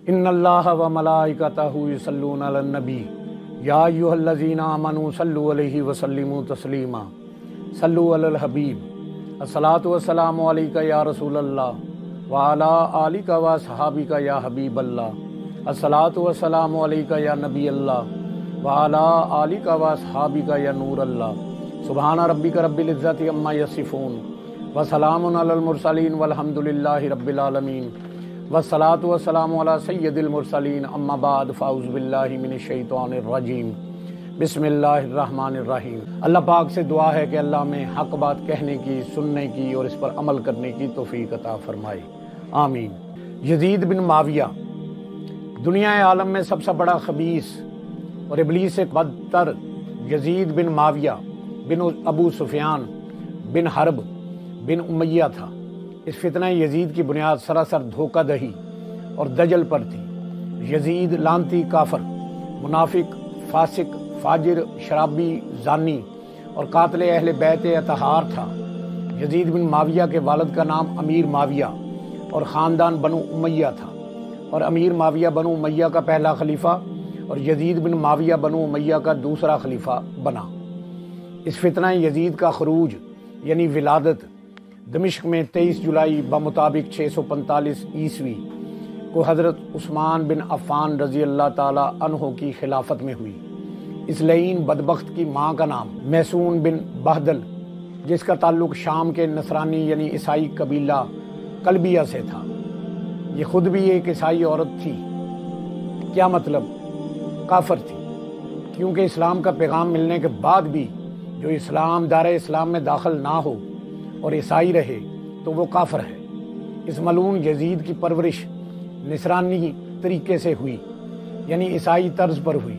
ان اللہ و ملائکتہ یصلون علی النبی یا ایھا الذین آمنوا صلوا علیہ وسلموا تسلیما صلوا علی الحبیب الصلاۃ والسلام علیک یا رسول اللہ وعلی آلک و اصحابک یا حبیب اللہ الصلاۃ والسلام علیک یا نبی اللہ وعلی آلک و اصحابک یا نور اللہ سبحان ربک رب العزۃ عما یصفون وسلام علی المرسلین والحمد للہ رب العالمین والصلاۃ والسلام علی سید المرسلین اما بعد فاعوذ باللہ من الشیطان الرجیم بسم اللہ الرحمن الرحیم۔ اللہ پاک سے دعا ہے کہ اللہ میں حق بات کہنے کی، سننے کی اور اس پر عمل کرنے کی توفیق عطا فرمائے، آمین۔ یزید بن معاویہ دنیا عالم میں سب سے بڑا خبیث اور ابلیس سے بدتر یزید بن معاویہ بن ابو سفیان بن حرب بن امیہ تھا۔ اس فتنہ یزید کی بنیاد سراسر دھوکہ دہی اور دجل پر تھی۔ یزید لعنتی کافر، منافق، فاسق، فاجر، شرابی، زانی اور قاتل اہل بیت اطہار تھا۔ یزید بن معاویہ کے والد کا نام امیر معاویہ اور خاندان بنو امیہ تھا، اور امیر معاویہ بنو امیہ کا پہلا خلیفہ اور یزید بن معاویہ بنو امیہ کا دوسرا خلیفہ بنا۔ اس فتنہ یزید کا خروج یعنی ولادت دمشق میں 23 جولائی بمطابق 645 عیسوی کو حضرت عثمان بن عفان رضی اللہ تعالی عنہ کی خلافت میں ہوئی۔ اس لعین بدبخت کی ماں کا نام میسون بن بہدل، جس کا تعلق شام کے نصرانی یعنی عیسائی قبیلہ کلبیہ سے تھا۔ یہ خود بھی ایک عیسائی عورت تھی۔ کیا مطلب؟ کافر تھی، کیونکہ اسلام کا پیغام ملنے کے بعد بھی جو دار اسلام میں داخل نہ ہو اور عیسائی رہے تو وہ کافر ہے۔ اس ملعون یزید کی پرورش نصرانی طریقے سے ہوئی، یعنی عیسائی طرز پر ہوئی۔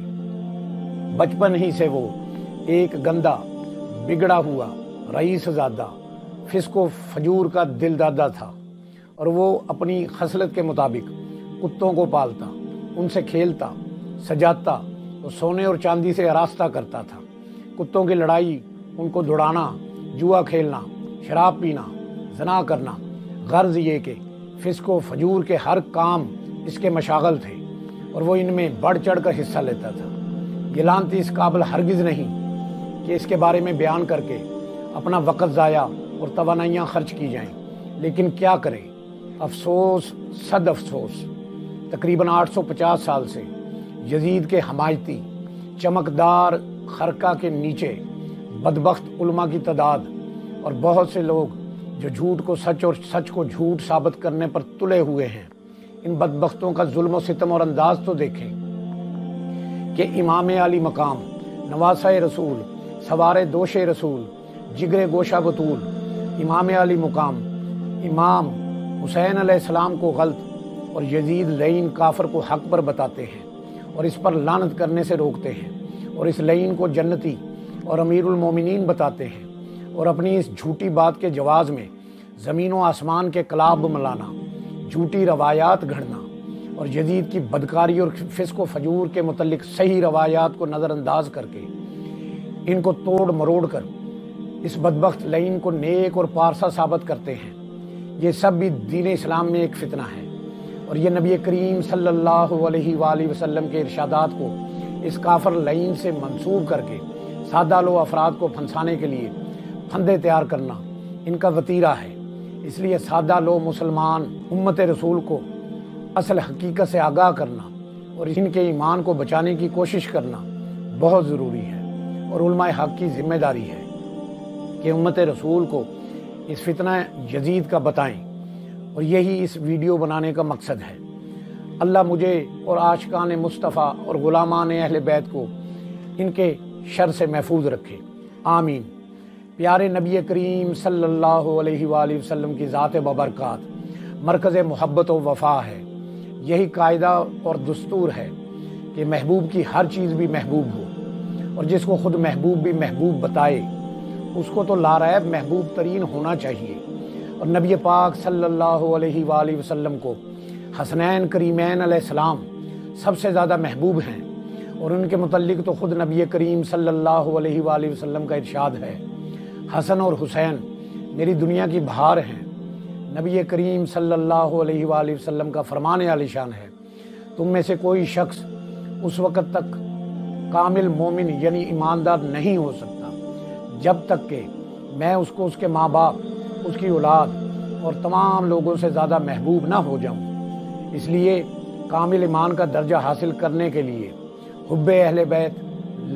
بچپن ہی سے وہ ایک گندا، بگڑا ہوا، رئیس زادہ، فسق و فجور کا دل دادا تھا، اور وہ اپنی خصلت کے مطابق کتوں کو پالتا، ان سے کھیلتا، سجاتا اور سونے اور چاندی سے آراستہ کرتا تھا۔ کتوں کی لڑائی، ان کو دوڑانا، جوا کھیلنا، شراب پینا، زنا کرنا، غرض یہ کہ فسق و فجور کے ہر کام اس کے مشاغل تھے، اور وہ ان میں بڑھ چڑھ کر حصہ لیتا تھا۔ یہ لعنتی اس قابل ہرگز نہیں کہ اس کے بارے میں بیان کر کے اپنا وقت ضائع اور توانائیاں خرچ کی جائیں، لیکن کیا کرے؟ افسوس صد افسوس، تقریباً 850 سال سے یزید کے حمایتی چمکدار خرقہ کے نیچے بدبخت علماء کی تعداد اور بہت سے لوگ جو جھوٹ کو سچ اور سچ کو جھوٹ ثابت کرنے پر تلے ہوئے ہیں۔ ان بدبختوں کا ظلم و ستم اور انداز تو دیکھیں کہ امام علی مقام، نواسہ رسول، سوار دوش رسول، جگر گوشہ بطول، امام علی مقام امام حسین علیہ السلام کو غلط اور یزید لعین کافر کو حق پر بتاتے ہیں اور اس پر لعنت کرنے سے روکتے ہیں، اور اس لعین کو جنتی اور امیر المومنین بتاتے ہیں، اور اپنی اس جھوٹی بات کے جواز میں زمین و آسمان کے کلاب ملانا، جھوٹی روایات گھڑنا اور یزید کی بدکاری اور فسق و فجور کے متعلق صحیح روایات کو نظر انداز کر کے ان کو توڑ مروڑ کر اس بدبخت لعین کو نیک اور پارسا ثابت کرتے ہیں۔ یہ سب بھی دین اسلام میں ایک فتنہ ہے، اور یہ نبی کریم صلی اللہ علیہ وآلہ وسلم کے ارشادات کو اس کافر لعین سے منسوب کر کے سادہ لو افراد کو پھنسانے کے لیے پھندے تیار کرنا ان کا وتیرہ ہے۔ اس لیے سادہ لو مسلمان امت رسول کو اصل حقیقت سے آگاہ کرنا اور ان کے ایمان کو بچانے کی کوشش کرنا بہت ضروری ہے، اور علماء حق کی ذمہ داری ہے کہ امت رسول کو اس فتنہ یزید کا بتائیں، اور یہی اس ویڈیو بنانے کا مقصد ہے۔ اللہ مجھے اور عاشقان مصطفیٰ اور غلامان اہل بیت کو ان کے شر سے محفوظ رکھے، آمین۔ پیارے نبی کریم صلی اللہ علیہ وآلہ وسلم کی ذات ببرکات مرکز محبت و وفا ہے۔ یہی قاعدہ اور دستور ہے کہ محبوب کی ہر چیز بھی محبوب ہو، اور جس کو خود محبوب بھی محبوب بتائے اس کو تو لاریب محبوب ترین ہونا چاہیے۔ اور نبی پاک صلی اللہ علیہ وآلہ وسلم کو حسنین کریمین علیہ السلام سب سے زیادہ محبوب ہیں، اور ان کے متعلق تو خود نبی کریم صلی اللہ علیہ وآلہ وسلم کا ارشاد ہے، حسن اور حسین میری دنیا کی بہار ہیں۔ نبی کریم صلی اللہ علیہ وآلہ وسلم کا فرمان عالی شان ہے، تم میں سے کوئی شخص اس وقت تک کامل مومن یعنی ایماندار نہیں ہو سکتا جب تک کہ میں اس کو اس کے ماں باپ، اس کی اولاد اور تمام لوگوں سے زیادہ محبوب نہ ہو جاؤں۔ اس لیے کامل ایمان کا درجہ حاصل کرنے کے لیے حب اہل بیت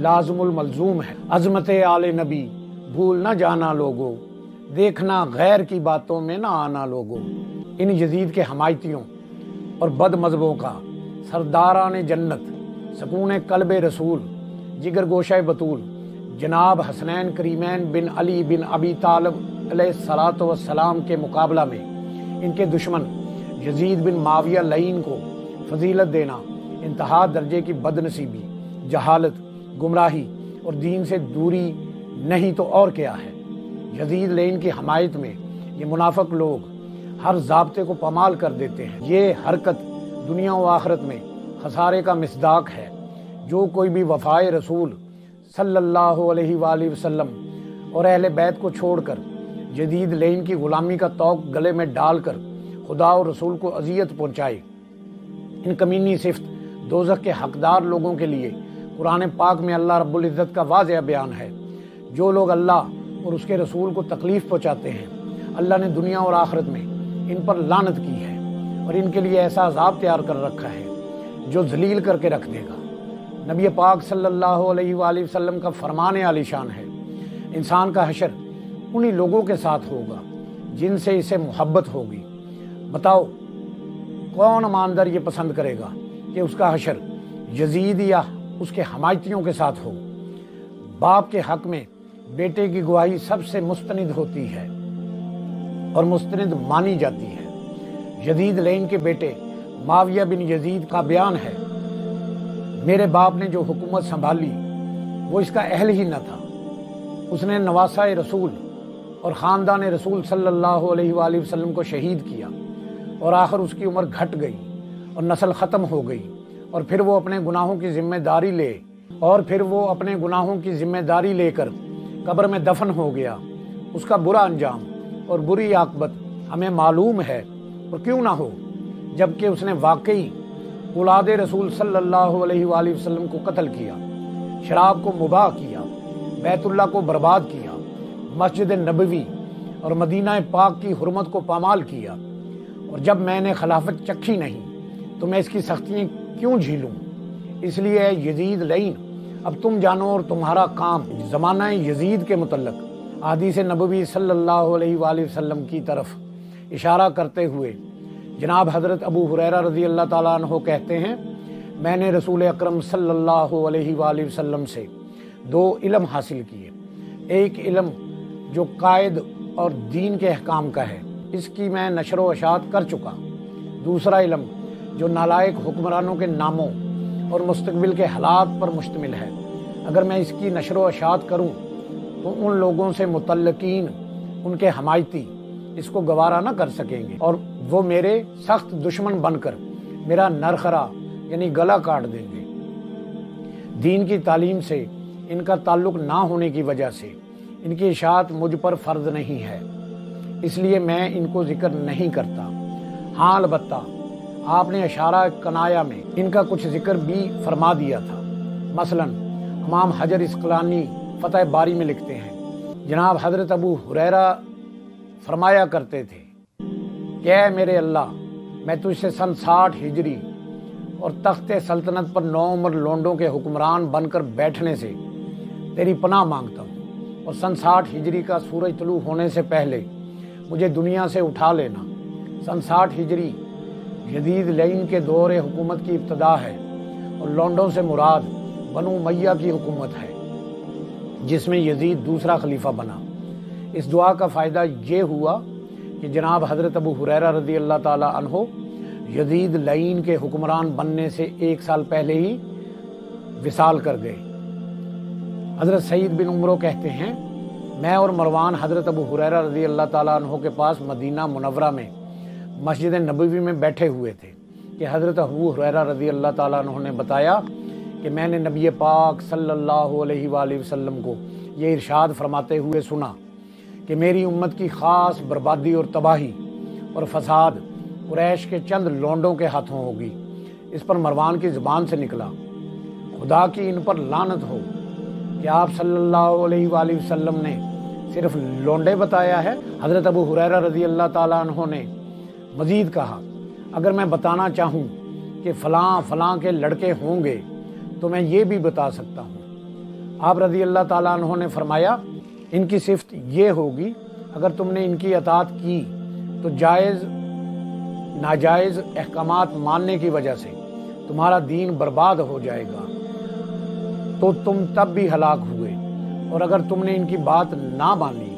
لازم الملزوم ہے۔ عظمت آل نبی بھول نہ جانا لوگوں، دیکھنا غیر کی باتوں میں نہ آنا لوگوں۔ ان یزید کے حمایتیوں اور بد مذہبوں کا سرداران جنت، سکون قلب رسول، جگر گوشہ بطول جناب حسنین کریمین بن علی بن ابی طالب علیہ الصلاۃ والسلام کے مقابلہ میں ان کے دشمن یزید بن معاویہ لعین کو فضیلت دینا انتہا درجے کی بد نصیبی، جہالت، گمراہی اور دین سے دوری نہیں تو اور کیا ہے۔ یزید لعین کی حمایت میں یہ منافق لوگ ہر ضابطے کو پامال کر دیتے ہیں۔ یہ حرکت دنیا و آخرت میں خسارے کا مصداق ہے۔ جو کوئی بھی وفائے رسول صلی اللہ علیہ وآلہ وسلم اور اہل بیت کو چھوڑ کر یزید لعین کی غلامی کا طوق گلے میں ڈال کر خدا اور رسول کو اذیت پہنچائے، ان کمینی صفت دوزخ کے حقدار لوگوں کے لیے قرآن پاک میں اللہ رب العزت کا واضح بیان ہے۔ جو لوگ اللہ اور اس کے رسول کو تکلیف پہنچاتے ہیں، اللہ نے دنیا اور آخرت میں ان پر لعنت کی ہے اور ان کے لیے ایسا عذاب تیار کر رکھا ہے جو ذلیل کر کے رکھ دے گا۔ نبی پاک صلی اللہ علیہ وآلہ وسلم کا فرمان عالی شان ہے، انسان کا حشر انہی لوگوں کے ساتھ ہوگا جن سے اسے محبت ہوگی۔ بتاؤ کون ایماندار یہ پسند کرے گا کہ اس کا حشر یزید یا اس کے حمایتیوں کے ساتھ ہو؟ باپ کے حق میں بیٹے کی گواہی سب سے مستند ہوتی ہے اور مستند مانی جاتی ہے۔ یزید لعین کے بیٹے معاویہ بن یزید کا بیان ہے، میرے باپ نے جو حکومت سنبھالی وہ اس کا اہل ہی نہ تھا۔ اس نے نواسہ رسول اور خاندان رسول صلی اللہ علیہ وآلہ وسلم کو شہید کیا اور آخر اس کی عمر گھٹ گئی اور نسل ختم ہو گئی، اور پھر وہ اپنے گناہوں کی ذمہ داری لے کر قبر میں دفن ہو گیا۔ اس کا برا انجام اور بری عاقبت ہمیں معلوم ہے، اور کیوں نہ ہو، جبکہ اس نے واقعی اولاد رسول صلی اللہ علیہ وآلہ وسلم کو قتل کیا، شراب کو مباح کیا، بیت اللہ کو برباد کیا، مسجد نبوی اور مدینہ پاک کی حرمت کو پامال کیا، اور جب میں نے خلافت چکھی نہیں تو میں اس کی سختیاں کیوں جھیلوں؟ اس لیے اے یزید لعین، اب تم جانو اور تمہارا کام زمانہ یزید کے متعلق احادیث نبوی صلی اللہ علیہ وآلہ وسلم کی طرف اشارہ کرتے ہوئے جناب حضرت ابو ہریرہ رضی اللہ تعالیٰ عنہ کہتے ہیں، میں نے رسول اکرم صلی اللہ علیہ وآلہ وسلم سے 2 علم حاصل کیے۔ ایک علم جو قائد اور دین کے احکام کا ہے، اس کی میں نشر و اشاعت کر چکا۔ دوسرا علم جو نالائق حکمرانوں کے ناموں اور مستقبل کے حالات پر مشتمل ہے، اگر میں اس کی نشر و اشاعت کروں تو ان لوگوں سے متعلقین، ان کے حمایتی اس کو گوارا نہ کر سکیں گے اور وہ میرے سخت دشمن بن کر میرا نرخرا یعنی گلا کاٹ دیں گے۔ دین کی تعلیم سے ان کا تعلق نہ ہونے کی وجہ سے ان کی اشاعت مجھ پر فرض نہیں ہے، اس لیے میں ان کو ذکر نہیں کرتا۔ ہاں البتہ آپ نے اشارہ کنایا میں ان کا کچھ ذکر بھی فرما دیا تھا۔ مثلا امام حجر عسقلانی فتح باری میں لکھتے ہیں، جناب حضرت ابو ہریرہ فرمایا کرتے تھے کہ اے میرے اللہ، میں تجھ سے سن 60 ہجری اور تخت سلطنت پر 9 عمر لونڈوں کے حکمران بن کر بیٹھنے سے تیری پناہ مانگتا ہوں، اور سن 60 ہجری کا سورج طلوع ہونے سے پہلے مجھے دنیا سے اٹھا لینا۔ سن 60 ہجری یزید لعین کے دور حکومت کی ابتدا ہے، اور لونڈوں سے مراد بنو امیہ کی حکومت ہے جس میں یزید دوسرا خلیفہ بنا۔ اس دعا کا فائدہ یہ ہوا کہ جناب حضرت ابو ہریرہ رضی اللہ تعالی عنہ یزید لعین کے حکمران بننے سے 1 سال پہلے ہی وصال کر گئے۔ حضرت سعید بن عمرو کہتے ہیں، میں اور مروان حضرت ابو ہریرہ رضی اللہ تعالیٰ عنہ کے پاس مدینہ منورہ میں مسجد نبوی میں بیٹھے ہوئے تھے کہ حضرت ابو ہریرہ رضی اللہ تعالیٰ عنہ نے بتایا کہ میں نے نبی پاک صلی اللہ علیہ وآلہ وسلم کو یہ ارشاد فرماتے ہوئے سنا کہ میری امت کی خاص بربادی اور تباہی اور فساد قریش کے چند لونڈوں کے ہاتھوں ہوگی، اس پر مروان کی زبان سے نکلا، خدا کی ان پر لعنت ہو، کہ آپ صلی اللہ علیہ وآلہ وسلم نے صرف لونڈے بتایا ہے؟ حضرت ابو ہریرہ رضی اللہ تعالیٰ عنہ نے مزید کہا، اگر میں بتانا چاہوں کہ فلاں فلاں کے لڑکے ہوں گے تو میں یہ بھی بتا سکتا ہوں۔ آپ رضی اللہ تعالیٰ عنہ نے فرمایا، ان کی صفت یہ ہوگی، اگر تم نے ان کی اطاعت کی تو جائز ناجائز احکامات ماننے کی وجہ سے تمہارا دین برباد ہو جائے گا، تو تم تب بھی ہلاک ہوئے، اور اگر تم نے ان کی بات نہ مانی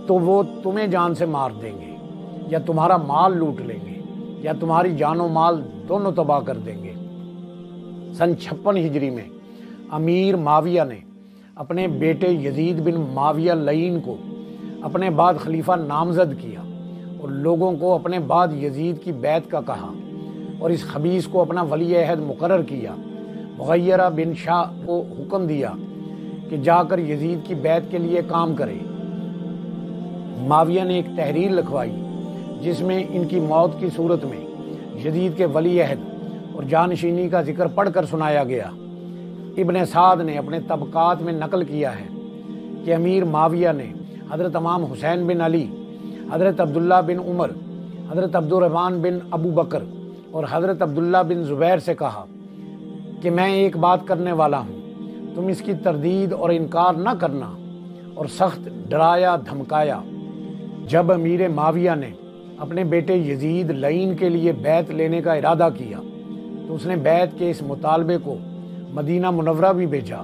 تو وہ تمہیں جان سے مار دیں گے، یا تمہارا مال لوٹ لیں گے، یا تمہاری جان و مال دونوں تباہ کر دیں گے۔ سن 56 ہجری میں امیر معاویہ نے اپنے بیٹے یزید بن معاویہ لعین کو اپنے بعد خلیفہ نامزد کیا، اور لوگوں کو اپنے بعد یزید کی بیعت کا کہا، اور اس خبیث کو اپنا ولی عہد مقرر کیا۔ مغیرہ بن شاہ کو حکم دیا کہ جا کر یزید کی بیعت کے لیے کام کرے۔ معاویہ نے ایک تحریر لکھوائی جس میں ان کی موت کی صورت میں یزید کے ولی عہد اور جانشینی کا ذکر پڑھ کر سنایا گیا۔ ابن سعد نے اپنے طبقات میں نقل کیا ہے کہ امیر معاویہ نے حضرت امام حسین بن علی، حضرت عبداللہ بن عمر، حضرت عبد الرحمن بن ابو بکر اور حضرت عبداللہ بن زبیر سے کہا کہ میں ایک بات کرنے والا ہوں، تم اس کی تردید اور انکار نہ کرنا، اور سخت ڈرایا دھمکایا۔ جب امیر معاویہ نے اپنے بیٹے یزید لعین کے لیے بیعت لینے کا ارادہ کیا تو اس نے بیعت کے اس مطالبے کو مدینہ منورہ بھی بھیجا،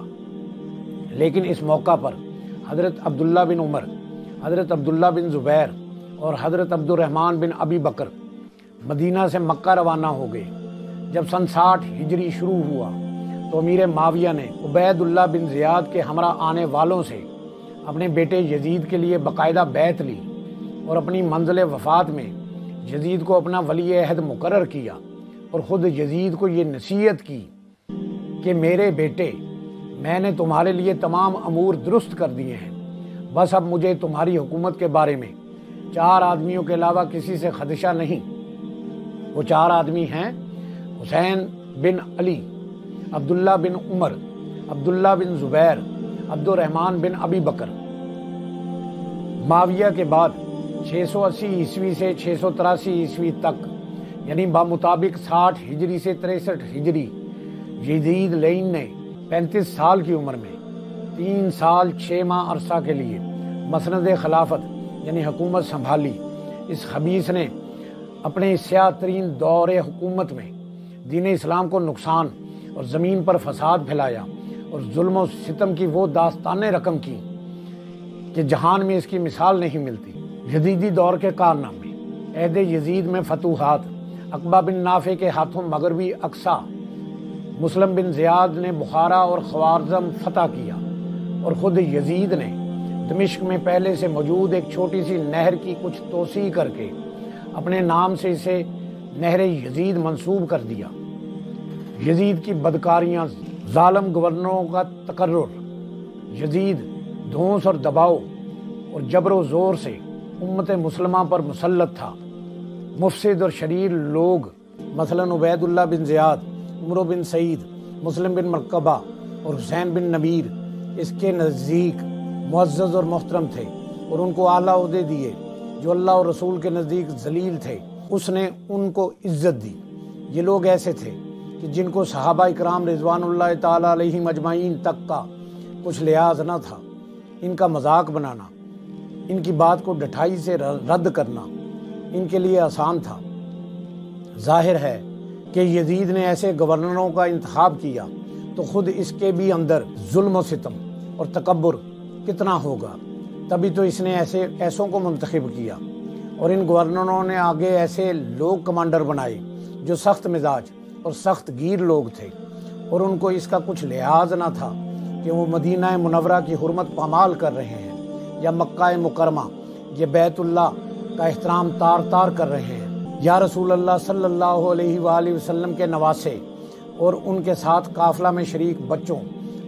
لیکن اس موقع پر حضرت عبداللہ بن عمر، حضرت عبداللہ بن زبیر اور حضرت عبد الرحمن بن ابی بکر مدینہ سے مکہ روانہ ہو گئے۔ جب سن 60 ہجری شروع ہوا تو امیر معاویہ نے عبید اللہ بن زیاد کے ہمراہ آنے والوں سے اپنے بیٹے یزید کے لیے باقاعدہ بیعت لی، اور اپنی منزل وفات میں یزید کو اپنا ولی عہد مقرر کیا، اور خود یزید کو یہ نصیحت کی کہ میرے بیٹے، میں نے تمہارے لیے تمام امور درست کر دیے ہیں، بس اب مجھے تمہاری حکومت کے بارے میں 4 آدمیوں کے علاوہ کسی سے خدشہ نہیں۔ وہ 4 آدمی ہیں: حسین بن علی، عبداللہ بن عمر، عبداللہ بن زبیر، عبد الرحمن بن ابی بکر۔ معاویہ کے بعد 680 عیسوی سے 683 عیسوی تک، یعنی بمطابق 60 ہجری سے 63 ہجری، یزید لعین نے 35 سال کی عمر میں 3 سال 6 ماہ عرصہ کے لیے مسند خلافت یعنی حکومت سنبھالی۔ اس خبیث نے اپنے سیاہ ترین دور حکومت میں دین اسلام کو نقصان اور زمین پر فساد پھیلایا، اور ظلم و ستم کی وہ داستانیں رقم کی کہ جہان میں اس کی مثال نہیں ملتی۔ یزیدی دور کے کارنامے: عہد یزید میں فتوحات: عقبہ بن نافع کے ہاتھوں مغربی اقصی، مسلم بن زیاد نے بخارا اور خوارزم فتح کیا، اور خود یزید نے دمشق میں پہلے سے موجود ایک چھوٹی سی نہر کی کچھ توسیع کر کے اپنے نام سے اسے نہر یزید منسوب کر دیا۔ یزید کی بدکاریاں: ظالم گورنروں کا تقرر، یزید دھونس اور دباؤ اور جبر و زور سے امت مسلمہ پر مسلط تھا۔ مفسد اور شریر لوگ مثلا عبید اللہ بن زیاد، عمرو بن سعید، مسلم بن مرکبہ اور حسین بن نبیر اس کے نزدیک معزز اور محترم تھے، اور ان کو اعلیٰ عہدے دیے۔ جو اللہ اور رسول کے نزدیک ذلیل تھے اس نے ان کو عزت دی۔ یہ لوگ ایسے تھے کہ جن کو صحابہ اکرام رضوان اللہ تعالیٰ علیہم اجمعین تک کا کچھ لحاظ نہ تھا۔ ان کا مذاق بنانا، ان کی بات کو ڈٹھائی سے رد کرنا ان کے لیے آسان تھا۔ ظاہر ہے کہ یزید نے ایسے گورنروں کا انتخاب کیا تو خود اس کے بھی اندر ظلم و ستم اور تکبر کتنا ہوگا، تبھی تو اس نے ایسوں کو منتخب کیا، اور ان گورنروں نے آگے ایسے لوگ کمانڈر بنائے جو سخت مزاج اور سخت گیر لوگ تھے، اور ان کو اس کا کچھ لحاظ نہ تھا کہ وہ مدینہ منورہ کی حرمت پامال کر رہے ہیں یا مکہ مکرمہ یہ بیت اللہ کا احترام تار تار کر رہے ہیں، یا رسول اللہ صلی اللہ علیہ وآلہ وسلم کے نواسے اور ان کے ساتھ قافلہ میں شریک بچوں،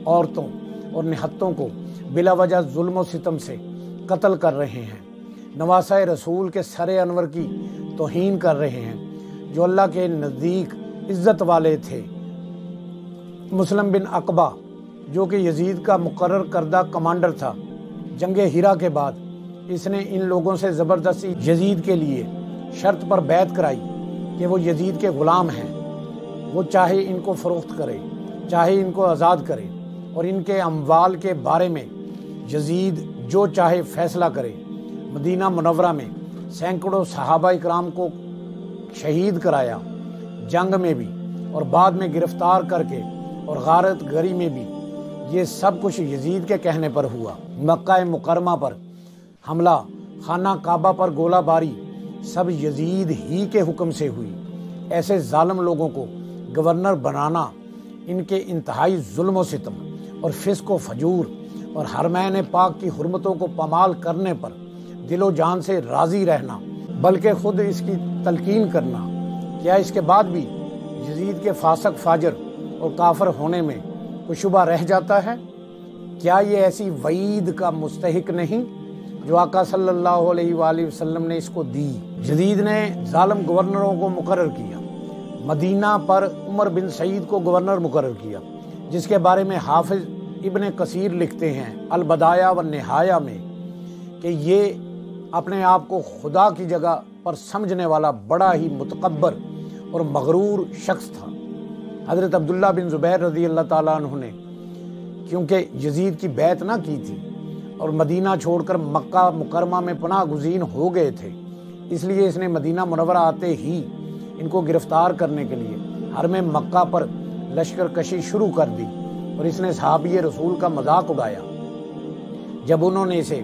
عورتوں اور نہتوں کو بلا وجہ ظلم و ستم سے قتل کر رہے ہیں، نواسہ رسول کے سر انور کی توہین کر رہے ہیں، جو اللہ کے نزدیک عزت والے تھے۔ مسلم بن عقبہ جو کہ یزید کا مقرر کردہ کمانڈر تھا، جنگ ہیرا کے بعد اس نے ان لوگوں سے زبردستی یزید کے لیے شرط پر بیعت کرائی کہ وہ یزید کے غلام ہیں، وہ چاہے ان کو فروخت کرے، چاہے ان کو آزاد کرے، اور ان کے اموال کے بارے میں یزید جو چاہے فیصلہ کرے۔ مدینہ منورہ میں سینکڑوں صحابہ اکرام کو شہید کرایا، جنگ میں بھی اور بعد میں گرفتار کر کے، اور غارت گری میں بھی۔ یہ سب کچھ یزید کے کہنے پر ہوا۔ مکہ مکرمہ پر حملہ، خانہ کعبہ پر گولہ باری، سب یزید ہی کے حکم سے ہوئی۔ ایسے ظالم لوگوں کو گورنر بنانا، ان کے انتہائی ظلم و ستم اور فسق و فجور اور حرمین پاک کی حرمتوں کو پامال کرنے پر دل و جان سے راضی رہنا، بلکہ خود اس کی تلقین کرنا، کیا اس کے بعد بھی یزید کے فاسق فاجر اور کافر ہونے میں کوئی شبہ رہ جاتا ہے؟ کیا یہ ایسی وعید کا مستحق نہیں جو آقا صلی اللہ علیہ وآلہ وسلم نے اس کو دی؟ یزید نے ظالم گورنروں کو مقرر کیا۔ مدینہ پر عمر بن سعید کو گورنر مقرر کیا، جس کے بارے میں حافظ ابن کثیر لکھتے ہیں البدایہ والنہایہ میں کہ یہ اپنے آپ کو خدا کی جگہ پر سمجھنے والا بڑا ہی متکبر اور مغرور شخص تھا۔ حضرت عبداللہ بن زبیر رضی اللہ تعالیٰ عنہ نے کیونکہ یزید کی بیعت نہ کی تھی اور مدینہ چھوڑ کر مکہ مکرمہ میں پناہ گزین ہو گئے تھے، اس لیے اس نے مدینہ منورہ آتے ہی ان کو گرفتار کرنے کے لیے حرم مکہ پر لشکر کشی شروع کر دی، اور اس نے صحابی رسول کا مذاق اڑایا۔ جب انہوں نے اسے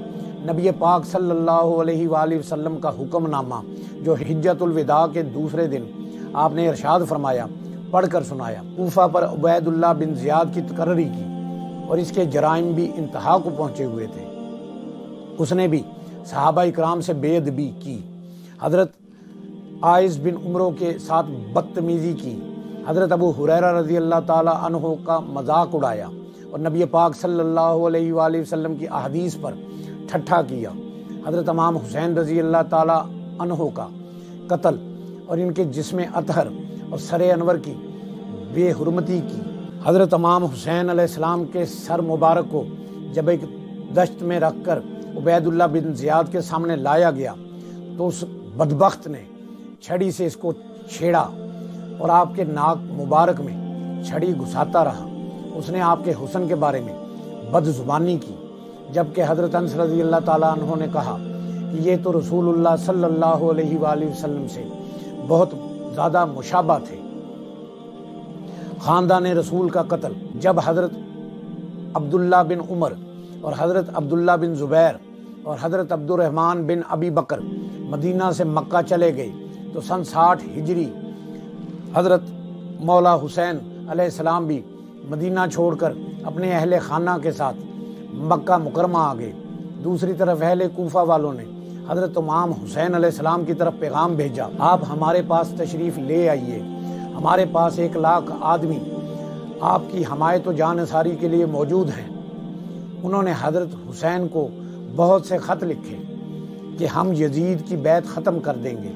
نبی پاک صلی اللہ علیہ وآلہ وسلم کا حکم نامہ جو حجۃ الوداع کے دوسرے دن آپ نے ارشاد فرمایا پڑھ کر سنایا، کوفہ پر عبید اللہ بن زیاد کی تقرری کی، اور اس کے جرائم بھی انتہا کو پہنچے ہوئے تھے۔ اس نے بھی صحابہ اکرام سے بے ادبی کی، حضرت عائض بن عمرو کے ساتھ بدتمیزی کی، حضرت ابو ہریرہ رضی اللہ تعالی عنہ کا مذاق اڑایا، اور نبی پاک صلی اللہ علیہ وآلہ وسلم کی احادیث پر ٹھٹھا کیا، حضرت امام حسین رضی اللہ تعالی عنہ کا قتل اور ان کے جسم اطہر اور سر انور کی بے حرمتی کی۔ حضرت امام حسین علیہ السلام کے سر مبارک کو جب ایک دشت میں رکھ کر عبید اللہ بن زیاد کے سامنے لایا گیا تو اس بدبخت نے چھڑی سے اس کو چھیڑا اور آپ کے ناک مبارک میں چھڑی گھساتا رہا۔ اس نے آپ کے حسن کے بارے میں بد زبانی کی، جبکہ حضرت انس رضی اللہ تعالیٰ عنہ نے کہا کہ یہ تو رسول اللہ صلی اللہ علیہ وآلہ وسلم سے بہت زیادہ مشابہ تھے۔ خاندان رسول کا قتل، جب حضرت عبداللہ بن عمر اور حضرت عبداللہ بن زبیر اور حضرت عبد الرحمن بن ابی بکر مدینہ سے مکہ چلے گئے تو سن 60 ہجری حضرت مولا حسین علیہ السلام بھی مدینہ چھوڑ کر اپنے اہل خانہ کے ساتھ مکہ مکرمہ آ گئے۔ دوسری طرف اہل کوفہ والوں نے حضرت امام حسین علیہ السلام کی طرف پیغام بھیجا، آپ ہمارے پاس تشریف لے آئیے، ہمارے پاس 1 لاکھ آدمی آپ کی حمایت و جانثاری کے لیے موجود ہیں۔ انہوں نے حضرت حسین کو بہت سے خط لکھے کہ ہم یزید کی بیعت ختم کر دیں گے،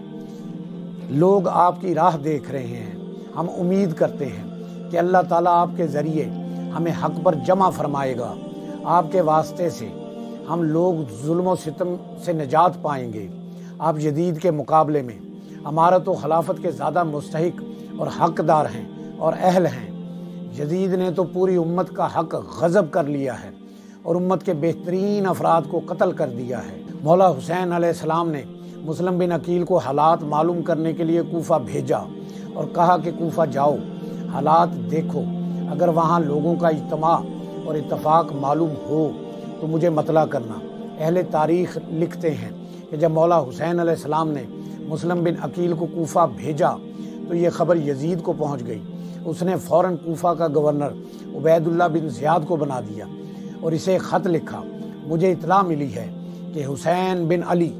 لوگ آپ کی راہ دیکھ رہے ہیں، ہم امید کرتے ہیں کہ اللہ تعالیٰ آپ کے ذریعے ہمیں حق پر جمع فرمائے گا، آپ کے واسطے سے ہم لوگ ظلم و ستم سے نجات پائیں گے۔ آپ یزید کے مقابلے میں امارت و خلافت کے زیادہ مستحق اور حقدار ہیں اور اہل ہیں۔ یزید نے تو پوری امت کا حق غصب کر لیا ہے اور امت کے بہترین افراد کو قتل کر دیا ہے۔ مولا حسین علیہ السلام نے مسلم بن عقیل کو حالات معلوم کرنے کے لیے کوفہ بھیجا اور کہا کہ کوفہ جاؤ، حالات دیکھو، اگر وہاں لوگوں کا اجتماع اور اتفاق معلوم ہو تو مجھے مطلع کرنا۔ اہل تاریخ لکھتے ہیں کہ جب مولا حسین علیہ السلام نے مسلم بن عقیل کو کوفہ بھیجا تو یہ خبر یزید کو پہنچ گئی۔ اس نے فوراً کوفہ کا گورنر عبید اللہ بن زیاد کو بنا دیا اور اسے خط لکھا، مجھے اطلاع ملی ہے کہ حسین بن علی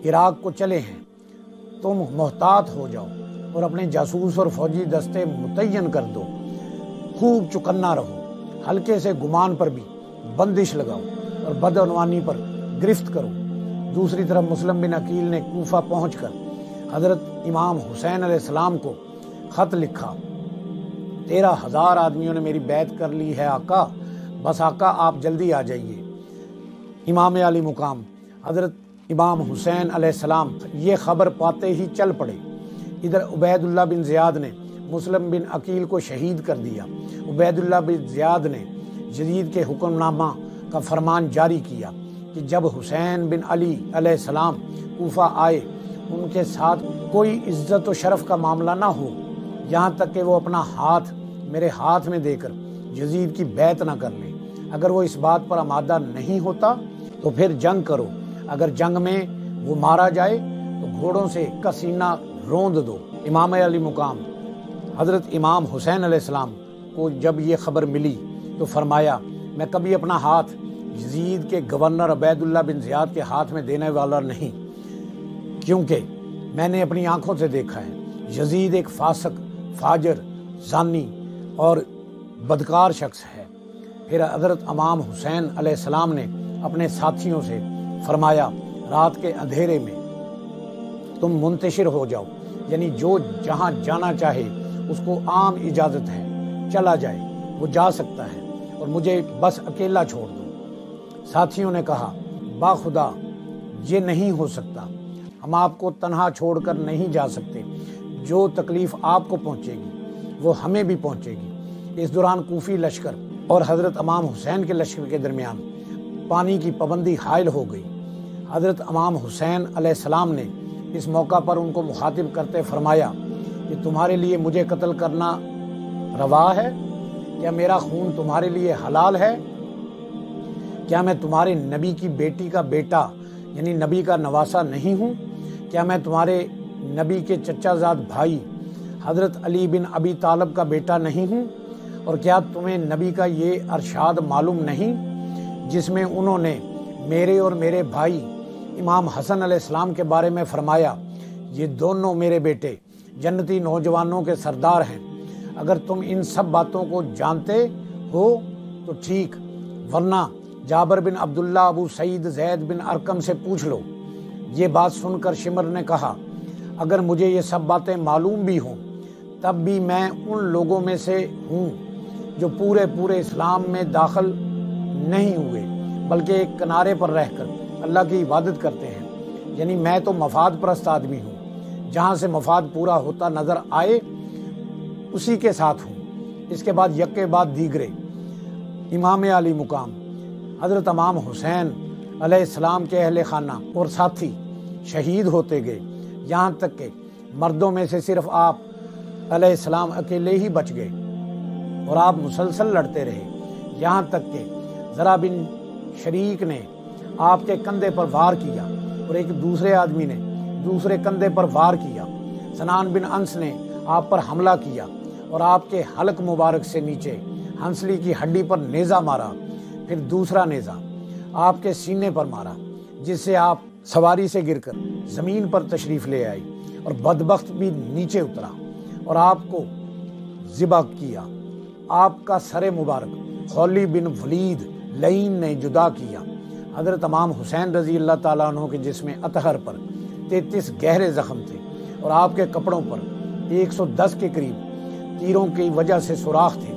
عراق کو چلے ہیں، تم محتاط ہو جاؤ اور اپنے جاسوس اور فوجی دستے متعین کر دو، خوب چکنا رہو، ہلکے سے گمان پر بھی بندش لگاؤ اور بدعنوانی پر گرفت کرو۔ دوسری طرف مسلم بن عقیل نے کوفہ پہنچ کر حضرت امام حسین علیہ السلام کو خط لکھا، 13,000 آدمیوں نے میری بیعت کر لی ہے آقا، بس آقا آپ جلدی آ جائیے۔ امام علی مقام حضرت امام حسین علیہ السلام یہ خبر پاتے ہی چل پڑے۔ ادھر عبید اللہ بن زیاد نے مسلم بن عقیل کو شہید کر دیا۔ عبید اللہ بن زیاد نے یزید کے حکم نامہ کا فرمان جاری کیا کہ جب حسین بن علی علیہ السلام کوفہ آئے ان کے ساتھ کوئی عزت و شرف کا معاملہ نہ ہو، یہاں تک کہ وہ اپنا ہاتھ میرے ہاتھ میں دے کر یزید کی بیعت نہ کر لے۔ اگر وہ اس بات پر آمادہ نہیں ہوتا تو پھر جنگ کرو، اگر جنگ میں وہ مارا جائے تو گھوڑوں سے کا سینہ روند دو۔ امام علی مقام حضرت امام حسین علیہ السلام کو جب یہ خبر ملی تو فرمایا، میں کبھی اپنا ہاتھ یزید کے گورنر عبید اللہ بن زیاد کے ہاتھ میں دینے والا نہیں، کیونکہ میں نے اپنی آنکھوں سے دیکھا ہے یزید ایک فاسق، فاجر، زانی اور بدکار شخص ہے۔ پھر حضرت امام حسین علیہ السلام نے اپنے ساتھیوں سے فرمایا، رات کے اندھیرے میں تم منتشر ہو جاؤ، یعنی جو جہاں جانا چاہے اس کو عام اجازت ہے، چلا جائے، وہ جا سکتا ہے، اور مجھے بس اکیلا چھوڑ دو۔ ساتھیوں نے کہا، با خدا یہ نہیں ہو سکتا، ہم آپ کو تنہا چھوڑ کر نہیں جا سکتے، جو تکلیف آپ کو پہنچے گی وہ ہمیں بھی پہنچے گی۔ اس دوران کوفی لشکر اور حضرت امام حسین کے لشکر کے درمیان پانی کی پابندی حائل ہو گئی۔ حضرت امام حسین علیہ السلام نے اس موقع پر ان کو مخاطب کرتے فرمایا کہ تمہارے لیے مجھے قتل کرنا روا ہے؟ کیا میرا خون تمہارے لیے حلال ہے؟ کیا میں تمہارے نبی کی بیٹی کا بیٹا یعنی نبی کا نواسہ نہیں ہوں؟ کیا میں تمہارے نبی کے چچا زاد بھائی حضرت علی بن ابی طالب کا بیٹا نہیں ہوں؟ اور کیا تمہیں نبی کا یہ ارشاد معلوم نہیں جس میں انہوں نے میرے اور میرے بھائی امام حسن علیہ السلام کے بارے میں فرمایا، یہ دونوں میرے بیٹے جنتی نوجوانوں کے سردار ہیں۔ اگر تم ان سب باتوں کو جانتے ہو تو ٹھیک، ورنہ جابر بن عبداللہ ابو سعید زید بن ارقم سے پوچھ لو۔ یہ بات سن کر شمر نے کہا، اگر مجھے یہ سب باتیں معلوم بھی ہوں تب بھی میں ان لوگوں میں سے ہوں جو پورے اسلام میں داخل نہیں ہوئے، بلکہ ایک کنارے پر رہ کر اللہ کی عبادت کرتے ہیں، یعنی میں تو مفاد پرست آدمی ہوں، جہاں سے مفاد پورا ہوتا نظر آئے اسی کے ساتھ ہوں۔ اس کے بعد یکے بعد دیگرے امام علی مقام حضرت امام حسین علیہ السلام کے اہل خانہ اور ساتھی شہید ہوتے گئے، یہاں تک کہ مردوں میں سے صرف آپ علیہ السلام اکیلے ہی بچ گئے، اور آپ مسلسل لڑتے رہے، یہاں تک کہ ذرا بن شریک نے آپ کے کندھے پر وار کیا اور ایک دوسرے آدمی نے دوسرے کندھے پر وار کیا۔ سنان بن انس نے آپ پر حملہ کیا اور آپ کے حلق مبارک سے نیچے ہنسلی کی ہڈی پر نیزہ مارا، پھر دوسرا نیزہ آپ کے سینے پر مارا، جس سے آپ سواری سے گر کر زمین پر تشریف لے آئی، اور بدبخت بھی نیچے اترا اور آپ کو ذبح کیا۔ آپ کا سر مبارک خولید بن ولید لعین نے جدا کیا۔ حضرت امام حسین رضی اللہ تعالیٰ عنہ کے جسم اطہر پر 33 گہرے زخم تھے، اور آپ کے کپڑوں پر 110 کے قریب تیروں کی وجہ سے سوراخ تھے۔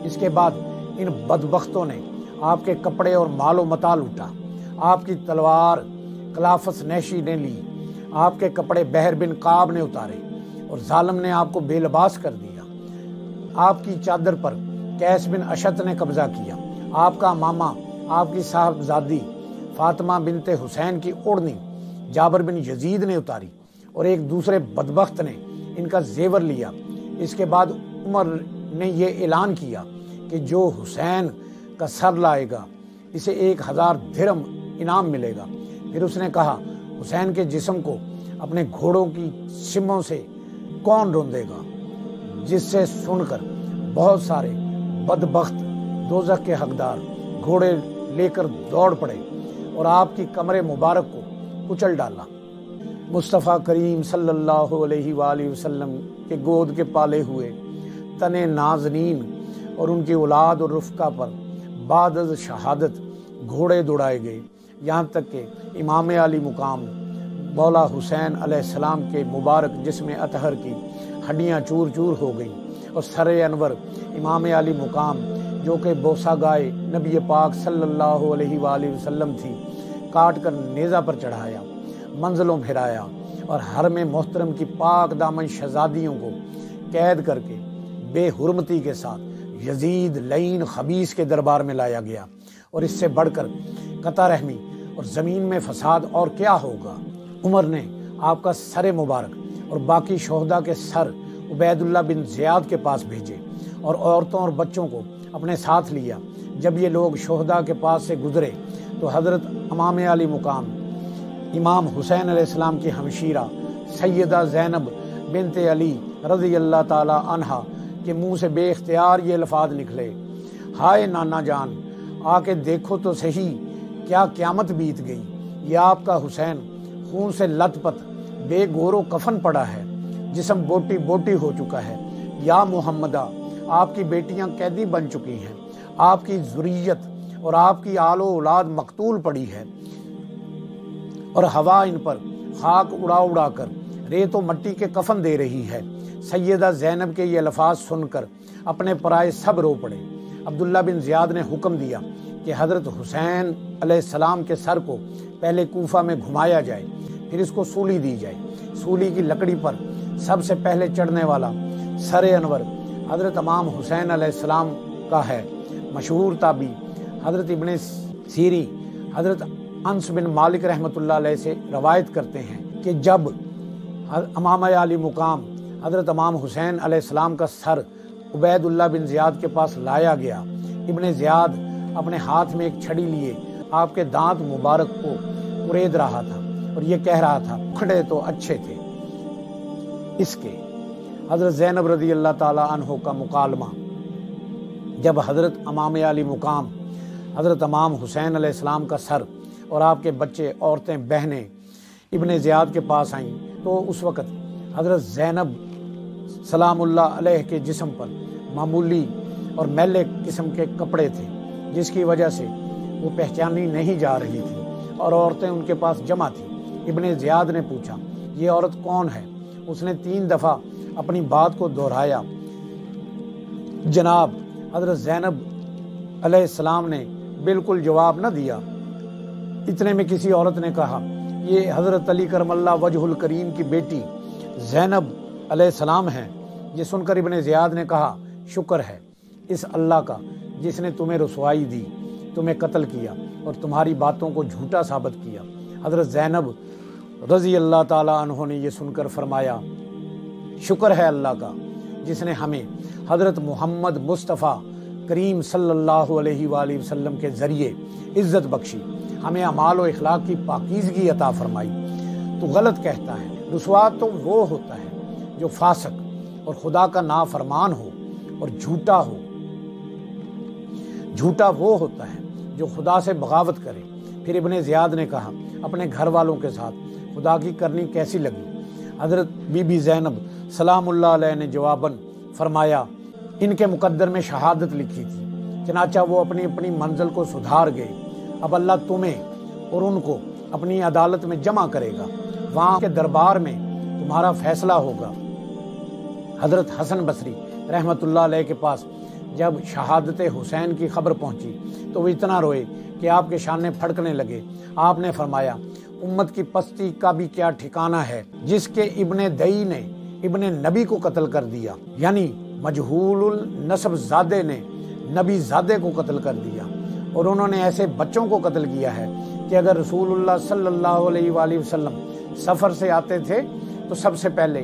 اس کے بعد ان بدبختوں نے آپ کے کپڑے اور مال و متاع لوٹا۔ آپ کی تلوار کلافس نحشی نے لی، آپ کے کپڑے بحر بن قاب نے اتارے، اور ظالم نے آپ کو بے لباس کر دیا۔ آپ کی چادر پر قیس بن اشت نے قبضہ کیا۔ آپ کا ماما آپ کی صاحبزادی فاطمہ بنت حسین کی اوڑھنی جابر بن یزید نے اتاری، اور ایک دوسرے بدبخت نے ان کا زیور لیا۔ اس کے بعد عمر نے یہ اعلان کیا کہ جو حسین کا سر لائے گا اسے 1000 درہم انعام ملے گا۔ پھر اس نے کہا، حسین کے جسم کو اپنے گھوڑوں کی سموں سے کون روندے گا؟ جس سے سن کر بہت سارے بدبخت دوزخ کے حقدار گھوڑے لے کر دوڑ پڑے اور آپ کی کمر مبارک کو کچل ڈالا۔ مصطفیٰ کریم صلی اللہ علیہ وآلہ وسلم کے گود کے پالے ہوئے تنے نازنین اور ان کی اولاد اور رفقا پر بعد از شہادت گھوڑے دوڑائے گئے، یہاں تک کہ امام علی مقام مولا حسین علیہ السلام کے مبارک جسم اطہر کی ہڈیاں چور چور ہو گئیں اور سر انور امام علی مقام جو کہ بوسہ گائے نبی پاک صلی اللہ علیہ وآلہ وسلم تھی کاٹ کر نیزہ پر چڑھایا، منزلوں پھرایا اور حرم محترم کی پاک دامن شہزادیوں کو قید کر کے بے حرمتی کے ساتھ یزید لعین خبیث کے دربار میں لایا گیا۔ اور اس سے بڑھ کر قطع رحمی اور زمین میں فساد اور کیا ہوگا۔ عمر نے آپ کا سر مبارک اور باقی شہداء کے سر عبید اللہ بن زیاد کے پاس بھیجے اور عورتوں اور بچوں کو اپنے ساتھ لیا۔ جب یہ لوگ شہداء کے پاس سے گزرے تو حضرت امام علی مقام امام حسین علیہ السلام کی ہمشیرہ سیدہ زینب بنت علی رضی اللہ تعالی عنہا کے منہ سے بے اختیار یہ الفاظ نکلے، ہائے نانا جان، آ کے دیکھو تو صحیح کیا قیامت بیت گئی۔ یہ آپ کا حسین خون سے لت پت بے گور و کفن پڑا ہے، جسم بوٹی بوٹی ہو چکا ہے۔ یا محمدہ، آپ کی بیٹیاں قیدی بن چکی ہیں، آپ کی ذریت اور آپ کی آل و اولاد مقتول پڑی ہے اور ہوا ان پر خاک اڑا اڑا کر ریت و مٹی کے کفن دے رہی ہے۔ سیدہ زینب کے یہ الفاظ سن کر اپنے پرائے سب رو پڑے۔ عبداللہ بن زیاد نے حکم دیا کہ حضرت حسین علیہ السلام کے سر کو پہلے کوفہ میں گھمایا جائے، پھر اس کو سولی دی جائے۔ سولی کی لکڑی پر سب سے پہلے چڑھنے والا سر انور حضرت امام حسین علیہ السلام کا ہے۔ مشہور تابعی حضرت ابن سیری حضرت انس بن مالک رحمۃ اللہ علیہ سے روایت کرتے ہیں کہ جب امام علی مقام حضرت امام حسین علیہ السلام کا سر عبید اللہ بن زیاد کے پاس لایا گیا، ابن زیاد اپنے ہاتھ میں ایک چھڑی لیے آپ کے دانت مبارک کو کورید رہا تھا اور یہ کہہ رہا تھا، کھڑے تو اچھے تھے اس کے۔ حضرت زینب رضی اللہ تعالی عنہ کا مکالمہ جب حضرت امام علی مقام حضرت امام حسین علیہ السلام کا سر اور آپ کے بچے، عورتیں، بہنیں ابن زیاد کے پاس آئیں تو اس وقت حضرت زینب سلام اللہ علیہ کے جسم پر معمولی اور میلے قسم کے کپڑے تھے، جس کی وجہ سے وہ پہچانی نہیں جا رہی تھی اور عورتیں ان کے پاس جمع تھیں۔ ابن زیاد نے پوچھا، یہ عورت کون ہے؟ اس نے 3 دفعہ اپنی بات کو دہرایا۔ جناب حضرت زینب علیہ السلام نے بالکل جواب نہ دیا۔ اتنے میں کسی عورت نے کہا، یہ حضرت علی کرم اللہ وجہ الکریم کی بیٹی زینب علیہ السلام ہیں۔ یہ سن کر ابن زیاد نے کہا، شکر ہے اس اللہ کا جس نے تمہیں رسوائی دی، تمہیں قتل کیا اور تمہاری باتوں کو جھوٹا ثابت کیا۔ حضرت زینب رضی اللہ تعالی عنہ نے یہ سن کر فرمایا، شکر ہے اللہ کا جس نے ہمیں حضرت محمد مصطفیٰ کریم صلی اللہ علیہ وآلہ وسلم کے ذریعے عزت بخشی، ہمیں اعمال و اخلاق کی پاکیزگی عطا فرمائی۔ تو غلط کہتا ہے، رسوا تو وہ ہوتا ہے جو فاسق اور خدا کا نافرمان ہو اور جھوٹا ہو۔ جھوٹا وہ ہوتا ہے جو خدا سے بغاوت کرے۔ پھر ابن زیاد نے کہا، اپنے گھر والوں کے ساتھ خدا کی کرنی کیسی لگی؟ حضرت بی بی زینب سلام اللہ علیہ نے جواباً فرمایا، ان کے مقدر میں شہادت لکھی تھی، چنانچہ وہ اپنی اپنی منزل کو سدھار گئے۔ اب اللہ تمہیں اور ان کو اپنی عدالت میں جمع کرے گا، وہاں کے دربار میں تمہارا فیصلہ ہوگا۔ حضرت حسن بصری رحمۃ اللہ علیہ کے پاس جب شہادت حسین کی خبر پہنچی تو وہ اتنا روئے کہ آپ کے شانے پھڑکنے لگے۔ آپ نے فرمایا، امت کی پستی کا بھی کیا ٹھکانہ ہے جس کے ابن دئی نے ابن نبی کو قتل کر دیا، یعنی مجہول النسب زادے نے نبی زادے کو قتل کر دیا، اور انہوں نے ایسے بچوں کو قتل کیا ہے کہ اگر رسول اللہ صلی اللہ علیہ وآلہ وسلم سفر سے آتے تھے تو سب سے پہلے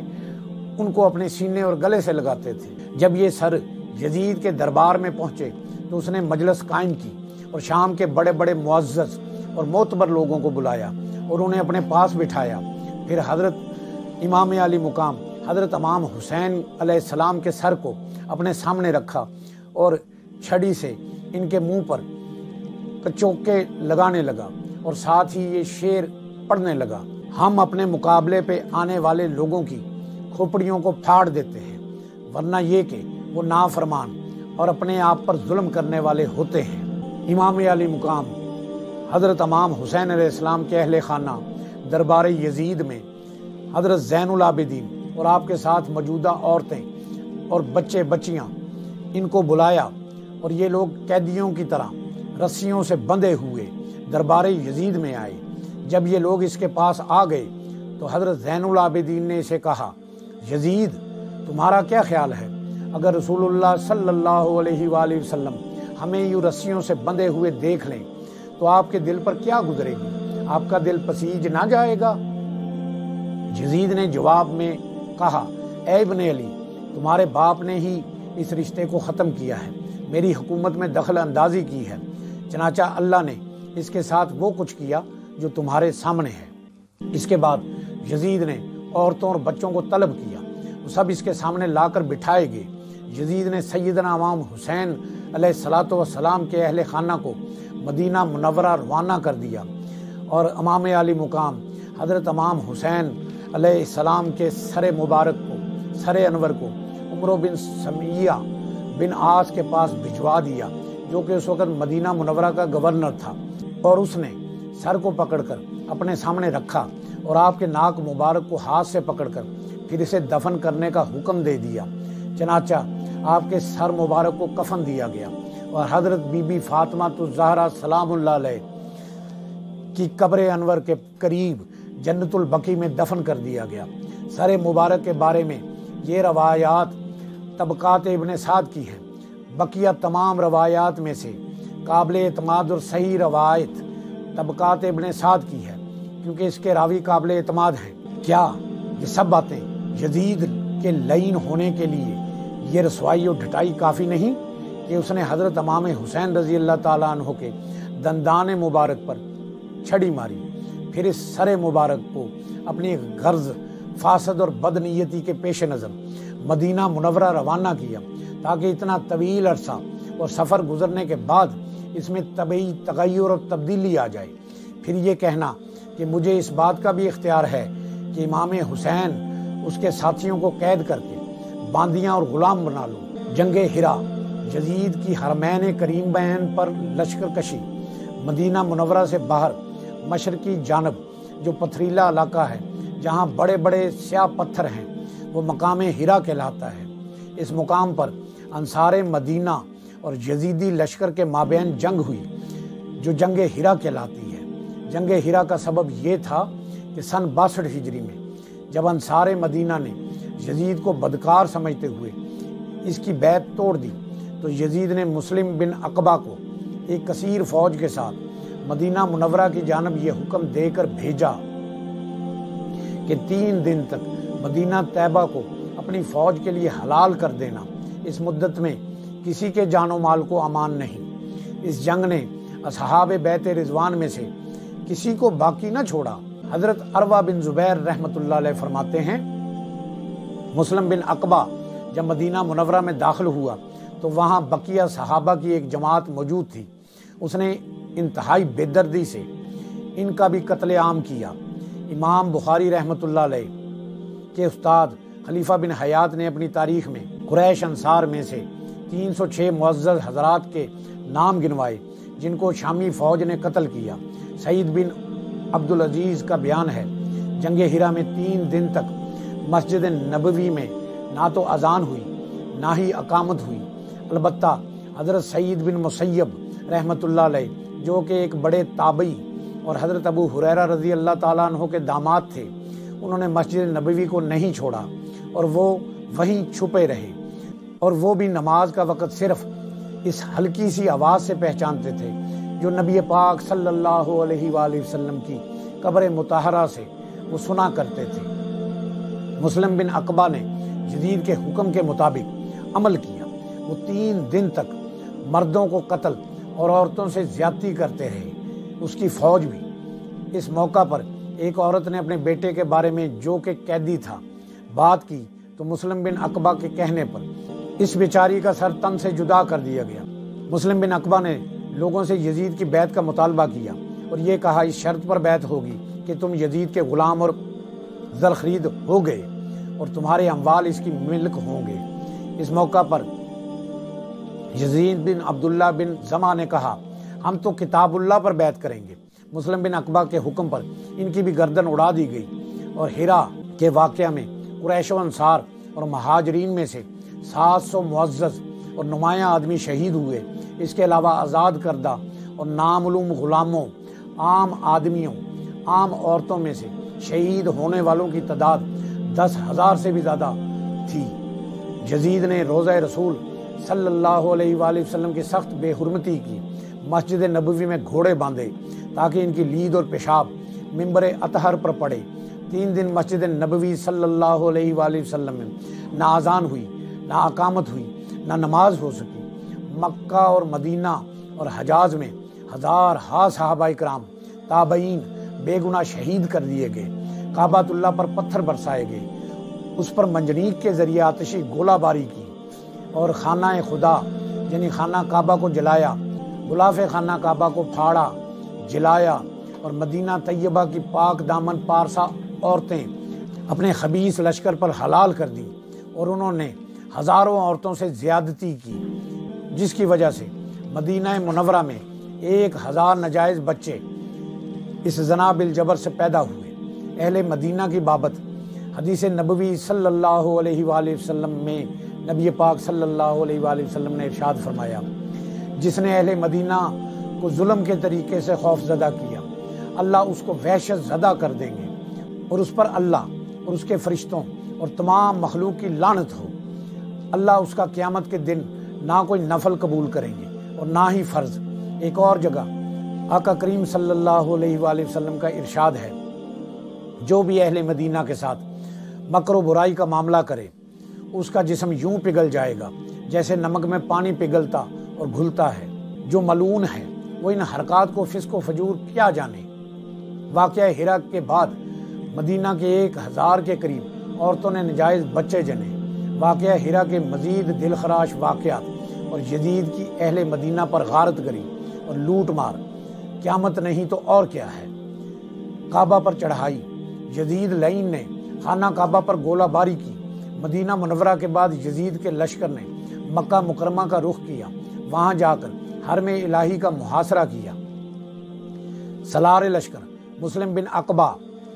ان کو اپنے سینے اور گلے سے لگاتے تھے۔ جب یہ سر یزید کے دربار میں پہنچے تو اس نے مجلس قائم کی اور شام کے بڑے بڑے معزز اور معتبر لوگوں کو بلایا اور انہیں اپنے پاس بٹھایا۔ پھر حضرت امام علی مقام حضرت امام حسین علیہ السلام کے سر کو اپنے سامنے رکھا اور چھڑی سے ان کے منہ پر چوکے لگانے لگا اور ساتھ ہی یہ شعر پڑھنے لگا، ہم اپنے مقابلے پہ آنے والے لوگوں کی کھوپڑیوں کو پھاڑ دیتے ہیں، ورنہ یہ کہ وہ نافرمان اور اپنے آپ پر ظلم کرنے والے ہوتے ہیں۔ امام علی مقام حضرت امام حسین علیہ السلام کے اہل خانہ دربار یزید میں حضرت زین العابدین اور آپ کے ساتھ موجودہ عورتیں اور بچے بچیاں ان کو بلایا، اور یہ لوگ قیدیوں کی طرح رسیوں سے بندھے ہوئے دربار یزید میں آئے۔ جب یہ لوگ اس کے پاس آ گئے تو حضرت زین العابدین نے اسے کہا، یزید تمہارا کیا خیال ہے؟ اگر رسول اللہ صلی اللہ علیہ وآلہ وسلم ہمیں یوں رسیوں سے بندھے ہوئے دیکھ لیں تو آپ کے دل پر کیا گزرے گی؟ آپ کا دل پسیج نہ جائے گا؟ یزید نے جواب میں کہا، اے ابن علی، تمہارے باپ نے ہی اس رشتے کو ختم کیا ہے، میری حکومت میں دخل اندازی کی ہے، چنانچہ اللہ نے اس کے ساتھ وہ کچھ کیا جو تمہارے سامنے ہے۔ اس کے بعد یزید نے عورتوں اور بچوں کو طلب کیا، وہ سب اس کے سامنے لا کر بٹھائے گئے۔ یزید نے سیدنا امام حسین علیہ الصلوۃ والسلام کے اہل خانہ کو مدینہ منورہ روانہ کر دیا، اور امام علی مقام حضرت امام حسین علیہ السلام کے سر مبارک کو، سر انور کو عمرو بن سمیہ بن عاص کے پاس بھجوا دیا، جو کہ اس وقت مدینہ منورہ کا گورنر تھا، اور اس نے سر کو پکڑ کر اپنے سامنے رکھا اور آپ کے ناک مبارک کو ہاتھ سے پکڑ کر پھر اسے دفن کرنے کا حکم دے دیا۔ چنانچہ آپ کے سر مبارک کو کفن دیا گیا اور حضرت بی بی فاطمہ الزہرا سلام اللہ علیہ کی قبر انور کے قریب جنت البقیع میں دفن کر دیا گیا۔ سر مبارک کے بارے میں یہ روایات طبقات ابن سعد کی ہیں۔ بقیہ تمام روایات میں سے قابل اعتماد اور صحیح روایت طبقات ابن سعد کی ہے، کیونکہ اس کے راوی قابل اعتماد ہیں۔ کیا یہ سب باتیں یزید کے لعین ہونے کے لیے یہ رسوائی اور ڈھٹائی کافی نہیں کہ اس نے حضرت امام حسین رضی اللہ تعالیٰ عنہ کے دندان مبارک پر چھڑی ماری، پھر اس سر مبارک کو اپنی غرض فاسد اور بدنیتی کے پیش نظر مدینہ منورہ روانہ کیا، تاکہ اتنا طویل عرصہ اور سفر گزرنے کے بعد اس میں طبعی تغیر اور تبدیلی آ جائے۔ پھر یہ کہنا کہ مجھے اس بات کا بھی اختیار ہے کہ امام حسین اس کے ساتھیوں کو قید کر کے باندیاں اور غلام بنا لوں۔ جنگ ہرا، یزید کی حرمین کریمین پر لشکر کشی، مدینہ منورہ سے باہر مشرقی جانب جو پتھریلا علاقہ ہے جہاں بڑے بڑے سیاہ پتھر ہیں، وہ مقام ہرا کہلاتا ہے۔ اس مقام پر انصار مدینہ اور یزیدی لشکر کے مابین جنگ ہوئی جو جنگ ہرا کہلاتی ہے۔ جنگ ہرا کا سبب یہ تھا کہ سن 62 ہجری میں جب انصار مدینہ نے یزید کو بدکار سمجھتے ہوئے اس کی بیعت توڑ دی تو یزید نے مسلم بن عقبہ کو ایک کثیر فوج کے ساتھ مدینہ منورہ کی جانب یہ حکم دے کر بھیجا کہ 3 دن تک مدینہ طیبہ کو اپنی فوج کے لیے حلال کر دینا، اس مدت میں کسی کے جان و مال کو امان نہیں۔ اس جنگ نے اصحاب بیت رضوان میں سے کسی کو باقی نہ چھوڑا۔ حضرت عروہ بن زبیر رحمۃ اللہ علیہ فرماتے ہیں، مسلم بن عقبہ جب مدینہ منورہ میں داخل ہوا تو وہاں بقیہ صحابہ کی ایک جماعت موجود تھی۔ اس نے انتہائی بے دردی سے ان کا بھی قتل عام کیا۔ امام بخاری رحمۃ اللہ علیہ کے استاد خلیفہ بن حیات نے اپنی تاریخ میں قریش انصار میں سے 306 معزز حضرات کے نام گنوائے جن کو شامی فوج نے قتل کیا۔ سعید بن عبدالعزیز کا بیان ہے، جنگ ہرا میں 3 دن تک مسجد نبوی میں نہ تو اذان ہوئی نہ ہی اقامت ہوئی۔ البتہ حضرت سعید بن مسیب رحمۃ اللہ علیہ جو کہ ایک بڑے تابعی اور حضرت ابو ہریرہ رضی اللہ تعالیٰ عنہ کے داماد تھے، انہوں نے مسجد نبوی کو نہیں چھوڑا اور وہ وہیں چھپے رہے، اور وہ بھی نماز کا وقت صرف اس ہلکی سی آواز سے پہچانتے تھے جو نبی پاک صلی اللہ علیہ وآلہ وسلم کی قبر مطہرہ سے وہ سنا کرتے تھے۔ مسلم بن عقبہ نے یزید کے حکم کے مطابق عمل کیا۔ وہ 3 دن تک مردوں کو قتل اور عورتوں سے زیادتی کرتے رہے، اس کی فوج بھی۔ اس موقع پر ایک عورت نے اپنے بیٹے کے بارے میں جو کہ قیدی تھا بات کی تو مسلم بن عقبہ کے کہنے پر اس بیچاری کا سر تن سے جدا کر دیا گیا۔ مسلم بن عقبہ نے لوگوں سے یزید کی بیعت کا مطالبہ کیا اور یہ کہا اس شرط پر بیعت ہوگی کہ تم یزید کے غلام اور زر خرید ہو گئے اور تمہارے اموال اس کی ملک ہوں گے۔ اس موقع پر یزید بن عبداللہ بن زمع نے کہا ہم تو کتاب اللہ پر بیعت کریں گے۔ مسلم بن عقبہ کے حکم پر ان کی بھی گردن اڑا دی گئی اور ہرا کے واقعہ میں قریش و انصار اور مہاجرین میں سے 700 معزز اور نمایاں آدمی شہید ہوئے۔ اس کے علاوہ آزاد کردہ اور نامعلوم غلاموں، عام آدمیوں، عام عورتوں میں سے شہید ہونے والوں کی تعداد 10,000 سے بھی زیادہ تھی۔ یزید نے روضہ رسول صلی اللہ علیہ وآلہ وسلم کی سخت بے حرمتی کی، مسجد نبوی میں گھوڑے باندھے تاکہ ان کی لید اور پیشاب منبر اطہر پر پڑے۔ 3 دن مسجد نبوی صلی اللہ علیہ وآلہ وسلم میں نہ اذان ہوئی، نہ اقامت ہوئی، نہ نماز ہو سکی۔ مکہ اور مدینہ اور حجاز میں ہزارہا صحابہ کرام تابعین بے گناہ شہید کر دیے گئے۔ کعبۃ اللہ پر پتھر برسائے گئے، اس پر منجنیق کے ذریعے آتشی گولہ باری کی اور خانہ خدا یعنی خانہ کعبہ کو جلایا، غلاف خانہ کعبہ کو پھاڑا، جلایا، اور مدینہ طیبہ کی پاک دامن پارسا عورتیں اپنے خبیث لشکر پر حلال کر دیں، اور انہوں نے ہزاروں عورتوں سے زیادتی کی، جس کی وجہ سے مدینہ منورہ میں 1000 ناجائز بچے اس زنا بالجبر سے پیدا ہوئے۔ اہل مدینہ کی بابت حدیث نبوی صلی اللہ علیہ وآلہ وسلم میں نبی پاک صلی اللہ علیہ وآلہ وسلم نے ارشاد فرمایا، جس نے اہل مدینہ کو ظلم کے طریقے سے خوف زدہ کیا، اللہ اس کو وحشت زدہ کر دیں گے، اور اس پر اللہ اور اس کے فرشتوں اور تمام مخلوق کی لعنت ہو۔ اللہ اس کا قیامت کے دن نہ کوئی نفل قبول کریں گے اور نہ ہی فرض۔ ایک اور جگہ آقا کریم صلی اللہ علیہ وآلہ وسلم کا ارشاد ہے، جو بھی اہل مدینہ کے ساتھ مکر و برائی کا معاملہ کرے، اس کا جسم یوں پگھل جائے گا جیسے نمک میں پانی پگھلتا اور گھلتا ہے۔ جو ملعون ہے وہ ان حرکات کو فسق و فجور کیا جانے۔ واقعہ ہرا کے بعد مدینہ کے 1000 کے قریب عورتوں نے نجائز بچے جنے۔ واقعہ ہرا کے مزید دل خراش واقعات اور یزید کی اہل مدینہ پر غارت گری اور لوٹ مار قیامت نہیں تو اور کیا ہے۔ کعبہ پر چڑھائی، یزید لعین نے خانہ کعبہ پر گولہ باری کی۔ مدینہ منورہ کے بعد یزید کے لشکر نے مکہ مکرمہ کا رخ کیا، وہاں جا کر حرم الہی کا محاصرہ کیا۔ سالار لشکر مسلم بن عقبہ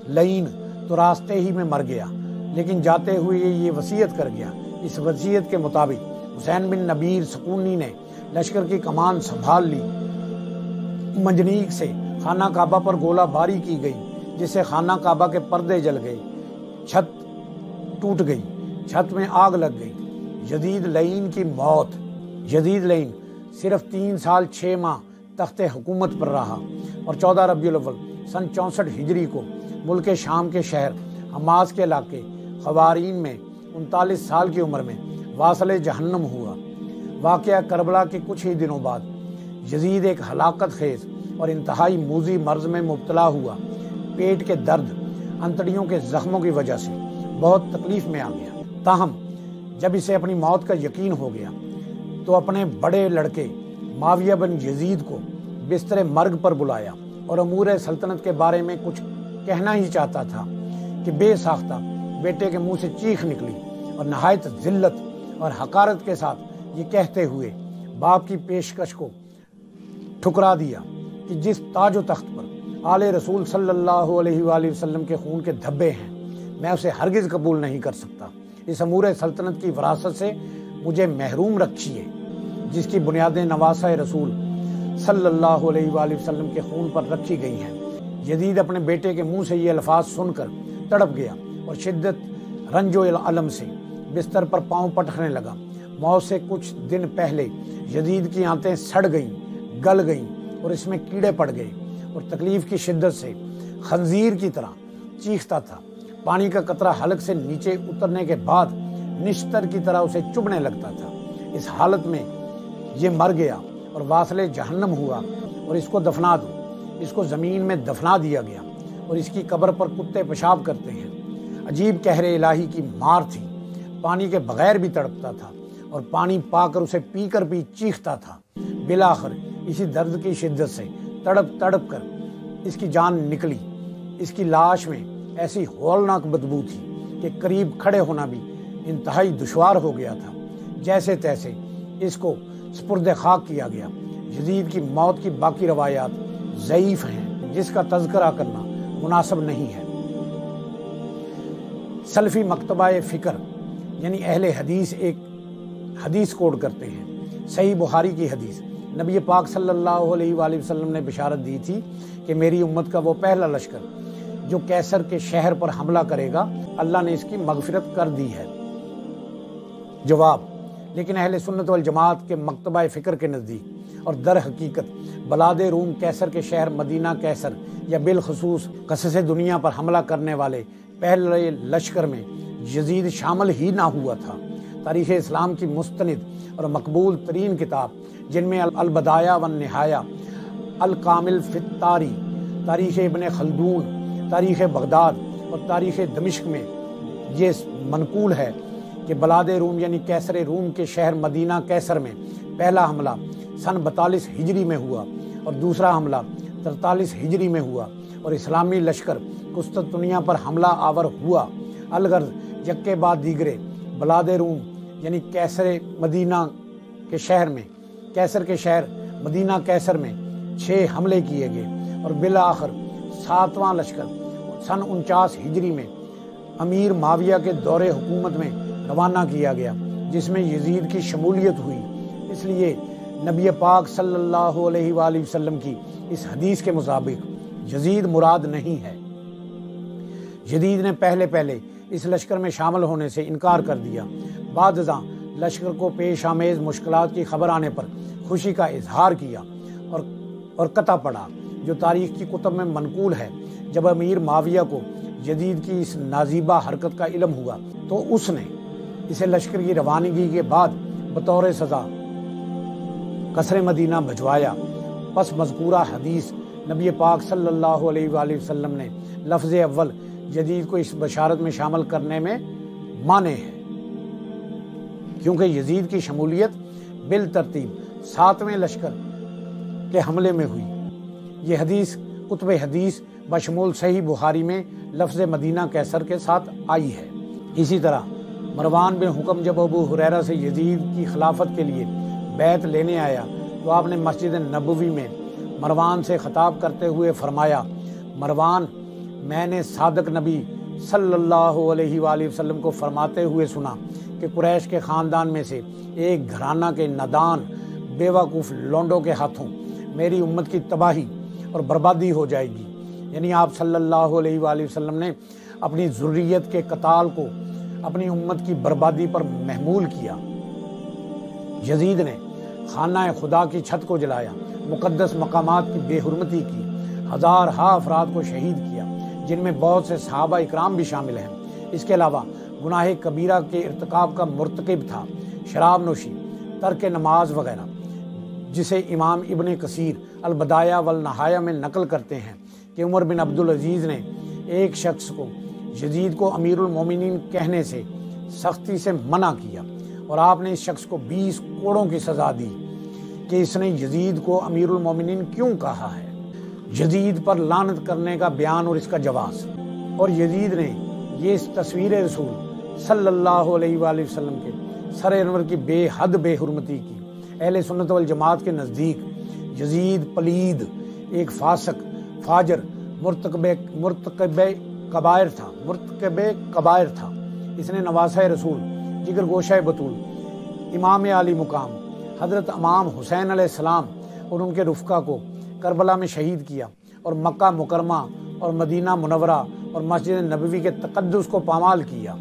لعین تو راستے ہی میں مر گیا، لیکن جاتے ہوئے یہ وصیت کر گیا۔ اس وصیت کے مطابق حسین بن نبیر سکونی نے لشکر کی کمان سنبھال لی۔ منجنیق سے خانہ کعبہ پر گولہ باری کی گئی، جس سے خانہ کعبہ کے پردے جل گئے، چھت ٹوٹ گئی، چھت میں آگ لگ گئی۔ یزید لعین کی موت۔ یزید لعین صرف 3 سال 6 ماہ تخت حکومت پر رہا، اور 14 ربیع الاول سن 64 ہجری کو ملک شام کے شہر حماس کے علاقے خوارین میں 39 سال کی عمر میں واصل جہنم ہوا۔ واقعہ کربلا کے کچھ ہی دنوں بعد یزید ایک ہلاکت خیز اور انتہائی موذی مرض میں مبتلا ہوا۔ پیٹ کے درد، انتڑیوں کے زخموں کی وجہ سے بہت تکلیف میں آ گیا۔ تاہم جب اسے اپنی موت کا یقین ہو گیا تو اپنے بڑے لڑکے معاویہ بن یزید کو بستر مرگ پر بلایا اور امور سلطنت کے بارے میں کچھ کہنا ہی چاہتا تھا کہ بے ساختہ بیٹے کے منہ سے چیخ نکلی، اور نہایت ذلت اور حقارت کے ساتھ یہ کہتے ہوئے باپ کی پیشکش کو ٹھکرا دیا کہ جس تاج و تخت پر آل رسول صلی اللہ علیہ وآلہ وسلم کے خون کے دھبے ہیں، میں اسے ہرگز قبول نہیں کر سکتا۔ اس امور سلطنت کی وراثت سے مجھے محروم رکھیے، جس کی بنیادیں نواسہ رسول صلی اللہ علیہ وآلہ وسلم کے خون پر رکھی گئی ہیں۔ یزید اپنے بیٹے کے منہ سے یہ الفاظ سن کر تڑپ گیا اور شدت رنج و الم سے بستر پر پاؤں پٹکنے لگا۔ موت سے کچھ دن پہلے یزید کی آنتیں سڑ گئیں، گل گئیں، اور اس میں کیڑے پڑ گئے، اور تکلیف کی شدت سے خنزیر کی طرح چیختا تھا۔ پانی کا قطرہ حلق سے نیچے اترنے کے بعد نشتر کی طرح اسے چبھنے لگتا تھا۔ اس حالت میں یہ مر گیا اور واصل جہنم ہوا، اور اس کو دفنا دو۔ اس کو زمین میں دفنا دیا گیا، اور اس کی قبر پر کتے پیشاب کرتے ہیں۔ عجیب قہر الہی کی مار تھی، پانی کے بغیر بھی تڑپتا تھا، اور پانی پا کر اسے پی کر بھی چیختا تھا۔ بالآخر اسی درد کی شدت سے تڑپ تڑپ کر اس کی جان نکلی۔ اس کی لاش میں ایسی ہولناک بدبو تھی کہ قریب کھڑے ہونا بھی انتہائی دشوار ہو گیا تھا۔ جیسے تیسے اس کو سپرد خاک کیا گیا۔ یزید کی موت کی باقی روایات ضعیف ہیں، جس کا تذکرہ کرنا مناسب نہیں ہے۔ سلفی مکتبہ فکر یعنی اہل حدیث ایک حدیث کوڈ کرتے ہیں، صحیح بخاری کی حدیث۔ نبی پاک صلی اللہ علیہ وآلہ وسلم نے بشارت دی تھی کہ میری امت کا وہ پہلا لشکر جو کیسر کے شہر پر حملہ کرے گا، اللہ نے اس کی مغفرت کر دی ہے۔ جواب: لیکن اہل سنت والجماعت کے مکتبہ فکر کے نزدیک اور در حقیقت بلاد روم کیسر کے شہر مدینہ کیسر یا بالخصوص قصص دنیا پر حملہ کرنے والے پہلے لشکر میں یزید شامل ہی نہ ہوا تھا۔ تاریخ اسلام کی مستند اور مقبول ترین کتاب جن میں البدایہ والنہایہ، الکامل فی التاریخ، تاریخ ابن خلدون، تاریخ بغداد اور تاریخ دمشق میں یہ منقول ہے کہ بلاد روم یعنی کیسر روم کے شہر مدینہ کیسر میں پہلا حملہ سن 42 ہجری میں ہوا اور دوسرا حملہ 43 ہجری میں ہوا، اور اسلامی لشکر قسطنطنیہ پر حملہ آور ہوا۔ الغرض یکے بعد دیگرے بلاد روم یعنی کیسر مدینہ کے شہر میں کیسر کے شہر مدینہ کیسر میں 6 حملے کیے گئے اور بالآخر 7واں لشکر سن 49 ہجری میں امیر معاویہ کے دور حکومت میں روانہ کیا گیا، جس میں یزید کی شمولیت ہوئی۔ اس لیے نبی پاک صلی اللہ علیہ وآلہ وسلم کی اس حدیث کے مطابق یزید مراد نہیں ہے۔ یزید نے پہلے اس لشکر میں شامل ہونے سے انکار کر دیا۔ بعد ازاں لشکر کو پیش آمیز مشکلات کی خبر آنے پر خوشی کا اظہار کیا اور قطع پڑا، جو تاریخ کی کتب میں منقول ہے۔ جب امیر معاویہ کو یزید کی اس نازیبہ حرکت کا علم ہوا تو اس نے اسے لشکر کی روانگی کے بعد بطور سزا قصر مدینہ بھجوایا۔ پس مذکورہ حدیث نبی پاک صلی اللہ علیہ وآلہ وسلم نے لفظ اول یزید کو اس بشارت میں شامل کرنے میں مانے ہے، کیونکہ یزید کی شمولیت بالترتیب 7ویں لشکر کے حملے میں ہوئی۔ یہ حدیث کتب حدیث بشمول صحیح بخاری میں لفظ مدینہ کیسر کے ساتھ آئی ہے۔ اسی طرح مروان بن حکم جب ابو ہریرہ سے یزید کی خلافت کے لیے بیعت لینے آیا تو آپ نے مسجد نبوی میں مروان سے خطاب کرتے ہوئے فرمایا: مروان، میں نے صادق نبی صلی اللہ علیہ وآلہ وسلم کو فرماتے ہوئے سنا کہ قریش کے خاندان میں سے ایک گھرانہ کے نادان بیوقوف لونڈوں کے ہاتھوں میری امت کی تباہی اور بربادی ہو جائے گی۔ یعنی آپ صلی اللہ علیہ وآلہ وسلم نے اپنی ذریت کے قتال کو اپنی امت کی بربادی پر محمول کیا۔ یزید نے خانہ خدا کی چھت کو جلایا، مقدس مقامات کی بے حرمتی کی، ہزارہا افراد کو شہید کیا، جن میں بہت سے صحابہ اکرام بھی شامل ہیں۔ اس کے علاوہ گناہ کبیرہ کے ارتکاب کا مرتکب تھا، شراب نوشی، ترک نماز وغیرہ، جسے امام ابن کثیر البدایہ والنہایہ میں نقل کرتے ہیں کہ عمر بن عبدالعزیز نے ایک شخص کو یزید کو امیر المومنین کہنے سے سختی سے منع کیا، اور آپ نے اس شخص کو 20 کوڑوں کی سزا دی کہ اس نے یزید کو امیر المومنین کیوں کہا ہے۔ یزید پر لعنت کرنے کا بیان اور اس کا جواز۔ اور یزید نے یہ تصویر رسول صلی اللہ علیہ وآلہ وسلم کے سر انور کی بے حد بے حرمتی کی۔ اہل سنت والجماعت کے نزدیک یزید پلید، ایک فاسق، فاجر، مرتکب کبائر تھا۔ اس نے نواسہ رسول، جگر گوشہ بطول، امام عالی مقام حضرت امام حسین علیہ السلام اور ان کے رفقا کو کربلا میں شہید کیا، اور مکہ مکرمہ اور مدینہ منورہ اور مسجد نبوی کے تقدس کو پامال کیا۔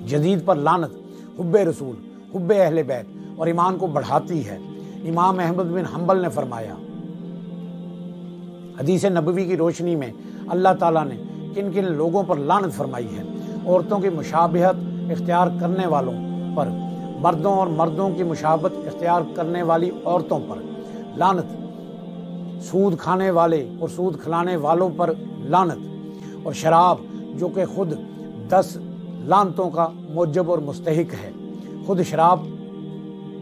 یزید پر لعنت حب رسول، حب اہل بیت اور ایمان کو بڑھاتی ہے۔ امام احمد بن حنبل نے فرمایا، حدیث نبوی کی روشنی میں اللہ تعالیٰ نے کن کن لوگوں پر لعنت فرمائی ہے: عورتوں کی مشابہت اختیار کرنے والوں پر، مردوں اور مردوں کی مشابہت اختیار کرنے والی عورتوں پر لعنت، سود کھانے والے اور سود کھلانے والوں پر لعنت، اور شراب جو کہ خود 10 لعنتوں کا موجب اور مستحق ہے، خود شراب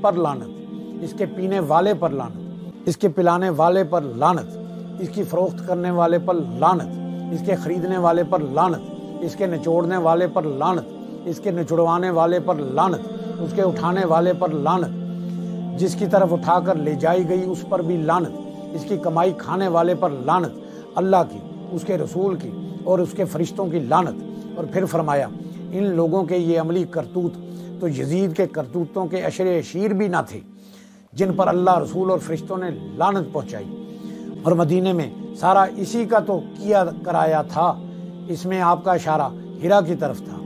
پر لعنت، اس کے پینے والے پر لعنت، اس کے پلانے والے پر لعنت، اس کی فروخت کرنے والے پر لعنت، اس کے خریدنے والے پر لعنت، اس کے نچوڑنے والے پر لعنت، اس کے نچڑوانے والے پر لعنت، اس کے اٹھانے والے پر لعنت، جس کی طرف اٹھا کر لے جائی گئی اس پر بھی لعنت، اس کی کمائی کھانے والے پر لعنت، اللہ کی، اس کے رسول کی اور اس کے فرشتوں کی لعنت، اور پھر فرمایا ان لوگوں کے یہ عملی کرتوت تو یزید کے کرتوتوں کے عشر اشیر بھی نہ تھے جن پر اللہ، رسول اور فرشتوں نے لعنت پہنچائی، اور مدینے میں سارا اسی کا تو کیا کرایا تھا۔ اس میں آپ کا اشارہ ہرا کی طرف تھا۔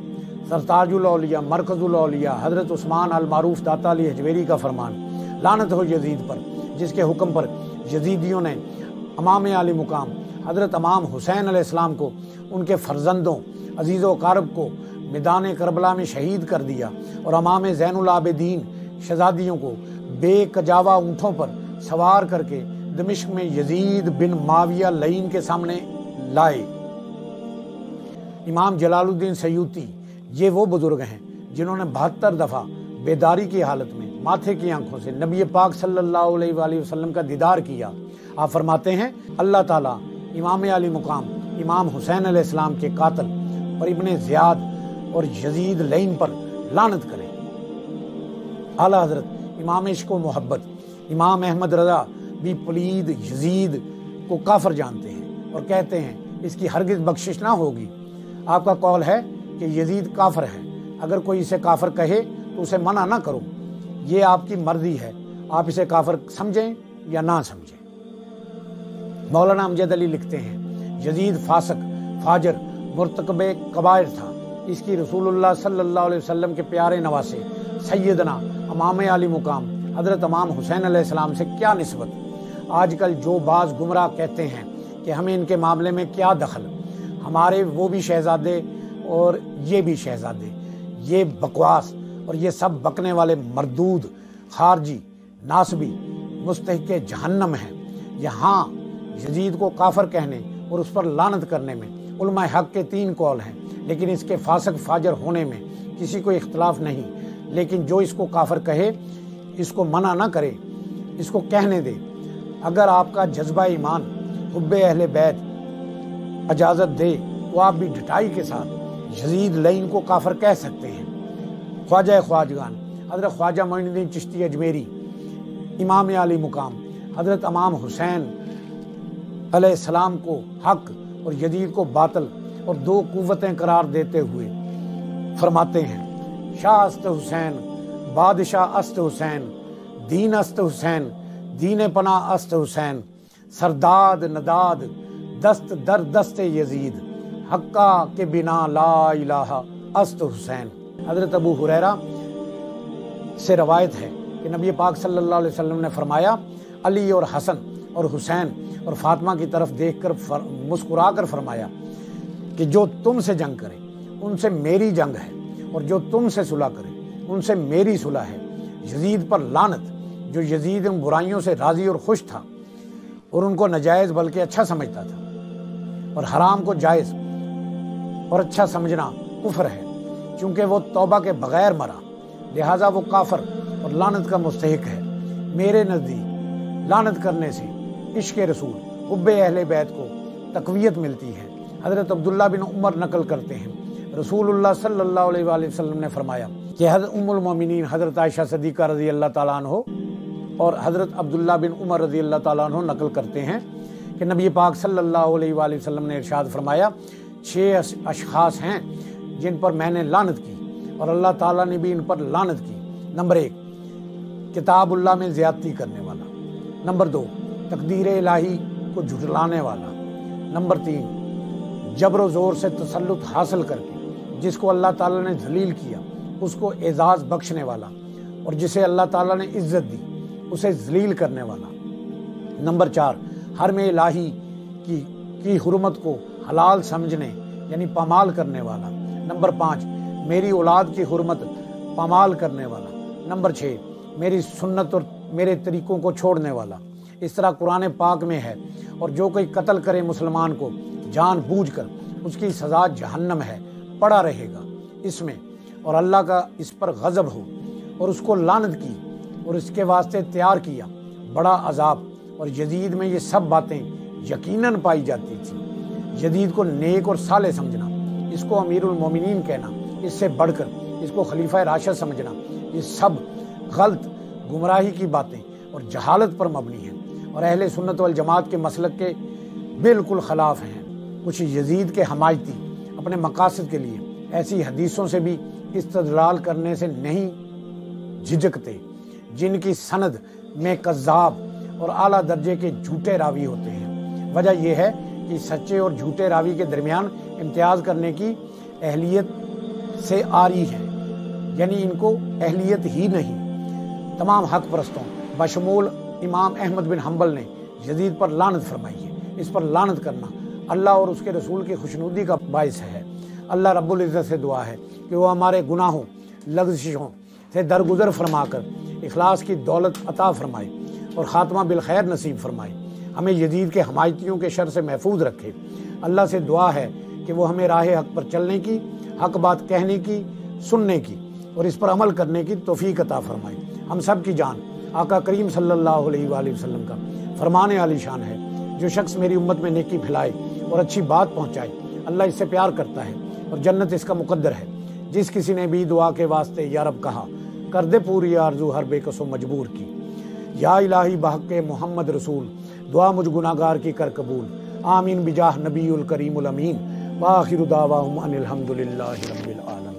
سرتاج الاولیاء، مرکز الاولیاء حضرت عثمان المعروف داتا علی حجویری کا فرمان، لعنت ہو یزید پر، جس کے حکم پر یزیدیوں نے امام عالی مقام حضرت امام حسین علیہ السلام کو، ان کے فرزندوں عزیز و اقارب کو میدان کربلا میں شہید کر دیا، اور امام زین العابدین شہزادیوں کو بے کجاوا اونٹوں پر سوار کر کے دمشق میں یزید بن معاویہ لعین کے سامنے لائے۔ امام جلال الدین سیوطی یہ وہ بزرگ ہیں جنہوں نے 72 دفعہ بیداری کی حالت میں ماتھے کی آنکھوں سے نبی پاک صلی اللہ علیہ وآلہ وسلم کا دیدار کیا۔ آپ فرماتے ہیں اللہ تعالیٰ امام علی مقام امام حسین علیہ السلام کے قاتل اور ابن زیاد اور یزید لعین پر لعنت کرے۔ اعلیٰ حضرت امام عشق و محبت امام احمد رضا بھی پلید یزید کو کافر جانتے ہیں اور کہتے ہیں اس کی ہرگز بخشش نہ ہوگی۔ آپ کا قول ہے کہ یزید کافر ہے، اگر کوئی اسے کافر کہے تو اسے منع نہ کرو، یہ آپ کی مرضی ہے، آپ اسے کافر سمجھیں یا نہ سمجھیں۔ مولانا امجد علی لکھتے ہیں یزید فاسق، فاجر، مرتکب کبائر تھا، اس کی رسول اللہ صلی اللہ علیہ وسلم کے پیارے نواسے سیدنا امام علی مقام حضرت امام حسین علیہ السلام سے کیا نسبت؟ آج کل جو بعض گمراہ کہتے ہیں کہ ہمیں ان کے معاملے میں کیا دخل، ہمارے وہ بھی شہزادے اور یہ بھی شہزادے، یہ بکواس اور یہ سب بکنے والے مردود، خارجی، ناسبی، مستحق جہنم ہیں۔ یہاں یزید کو کافر کہنے اور اس پر لعنت کرنے میں علماء حق کے 3 قول ہیں، لیکن اس کے فاسق فاجر ہونے میں کسی کو اختلاف نہیں، لیکن جو اس کو کافر کہے اس کو منع نہ کرے، اس کو کہنے دے۔ اگر آپ کا جذبہ ایمان حب اہل بیت اجازت دے تو آپ بھی ڈٹائی کے ساتھ یزید لعین کو کافر کہہ سکتے ہیں۔ خواجہ خواجگان حضرت خواجہ معین الدین چشتی اجمیری امام علی مقام حضرت امام حسین علیہ السلام کو حق اور یزید کو باطل اور 2 قوتیں قرار دیتے ہوئے فرماتے ہیں شاہ است حسین، بادشاہ است حسین، دین است حسین، دین پناہ است حسین، سرداد نداد دست در دست یزید، حقا کے بنا لا الہ است حسین۔ حضرت ابو ہریرہ سے روایت ہے کہ نبی پاک صلی اللہ علیہ وسلم نے فرمایا علی اور حسن اور حسین اور فاطمہ کی طرف دیکھ کر مسکرا کر فرمایا کہ جو تم سے جنگ کرے ان سے میری جنگ ہے، اور جو تم سے صلح کرے ان سے میری صلح ہے۔ یزید پر لعنت، جو یزید ان برائیوں سے راضی اور خوش تھا اور ان کو ناجائز بلکہ اچھا سمجھتا تھا، اور حرام کو جائز اور اچھا سمجھنا کفر ہے، چونکہ وہ توبہ کے بغیر مرا، لہٰذا وہ کافر اور لعنت کا مستحق ہے۔ میرے نزدیک لعنت کرنے سے عشق رسول، حب اہل بیت کو تقویت ملتی ہے۔ حضرت عبداللہ بن عمر نقل کرتے ہیں رسول اللہ صلی اللہ علیہ وآلہ وسلم نے فرمایا کہ حضرت ام المومنین حضرت عائشہ صدیقہ رضی اللہ تعالیٰ عنہ اور حضرت عبداللہ بن عمر رضی اللہ تعالیٰ عنہ نقل کرتے ہیں کہ نبی پاک صلی اللہ علیہ وآلہ وسلم نے ارشاد فرمایا 6 اشخاص ہیں جن پر میں نے لعنت کی اور اللہ تعالیٰ نے بھی ان پر لعنت کی۔ نمبر 1 کتاب اللہ میں زیادتی کرنے والا، نمبر 2 تقدیر الہی کو جھٹلانے والا، نمبر 3 جبر و زور سے تسلط حاصل کر کے جس کو اللہ تعالیٰ نے ذلیل کیا اس کو اعزاز بخشنے والا، اور جسے اللہ تعالیٰ نے عزت دی اسے ذلیل کرنے والا، نمبر 4 حرم الہی کی حرمت کو حلال سمجھنے یعنی پامال کرنے والا، نمبر 5 میری اولاد کی حرمت پامال کرنے والا، نمبر 6 میری سنت اور میرے طریقوں کو چھوڑنے والا۔ اس طرح قرآن پاک میں ہے، اور جو کوئی قتل کرے مسلمان کو جان بوجھ کر اس کی سزا جہنم ہے، پڑا رہے گا اس میں، اور اللہ کا اس پر غضب ہو، اور اس کو لعنت کی اور اس کے واسطے تیار کیا بڑا عذاب۔ اور یزید میں یہ سب باتیں یقیناً پائی جاتی تھی۔ یزید کو نیک اور صالح سمجھنا، اس کو امیر المومنین کہنا، اس سے بڑھ کر اس کو خلیفہ راشد سمجھنا، یہ سب غلط گمراہی کی باتیں اور جہالت پر مبنی ہیں، اور اہل سنت والجماعت کے مسلک کے بالکل خلاف ہیں۔ کچھ یزید کے حمایتی اپنے مقاصد کے لیے ایسی حدیثوں سے بھی استدلال کرنے سے نہیں جھجکتے جن کی سند میں کذاب اور اعلیٰ درجے کے جھوٹے راوی ہوتے ہیں۔ وجہ یہ ہے کہ سچے اور جھوٹے راوی کے درمیان امتیاز کرنے کی اہلیت سے آری ہے، یعنی ان کو اہلیت ہی نہیں۔ تمام حق پرستوں بشمول امام احمد بن حنبل نے یزید پر لعنت فرمائی ہے۔ اس پر لعنت کرنا اللہ اور اس کے رسول کی خوشنودی کا باعث ہے۔ اللہ رب العزت سے دعا ہے کہ وہ ہمارے گناہوں لغزشوں سے درگزر فرما کر اخلاص کی دولت عطا فرمائے اور خاتمہ بالخیر نصیب فرمائے، ہمیں یزید کے حمایتیوں کے شر سے محفوظ رکھے۔ اللہ سے دعا ہے کہ وہ ہمیں راہ حق پر چلنے کی، حق بات کہنے کی، سننے کی اور اس پر عمل کرنے کی توفیق عطا فرمائے۔ ہم سب کی جان آقا کریم صلی اللہ علیہ وآلہ وسلم کا فرمان عالی شان ہے، جو شخص میری امت میں نیکی پھیلائے اور اچھی بات پہنچائے اللہ اس سے پیار کرتا ہے اور جنت اس کا مقدر ہے۔ جس کسی نے بھی دعا کے واسطے یا رب کہا، کر دے پوری آرزو ہر بے کس و مجبور کی۔ یا الہی بحق محمد رسول، دعا مجھ گناہگار کی کر قبول۔ آمین بجاہ نبی الکریم الامین، وآخر دعواہم ان الحمدللہ رب العالمین۔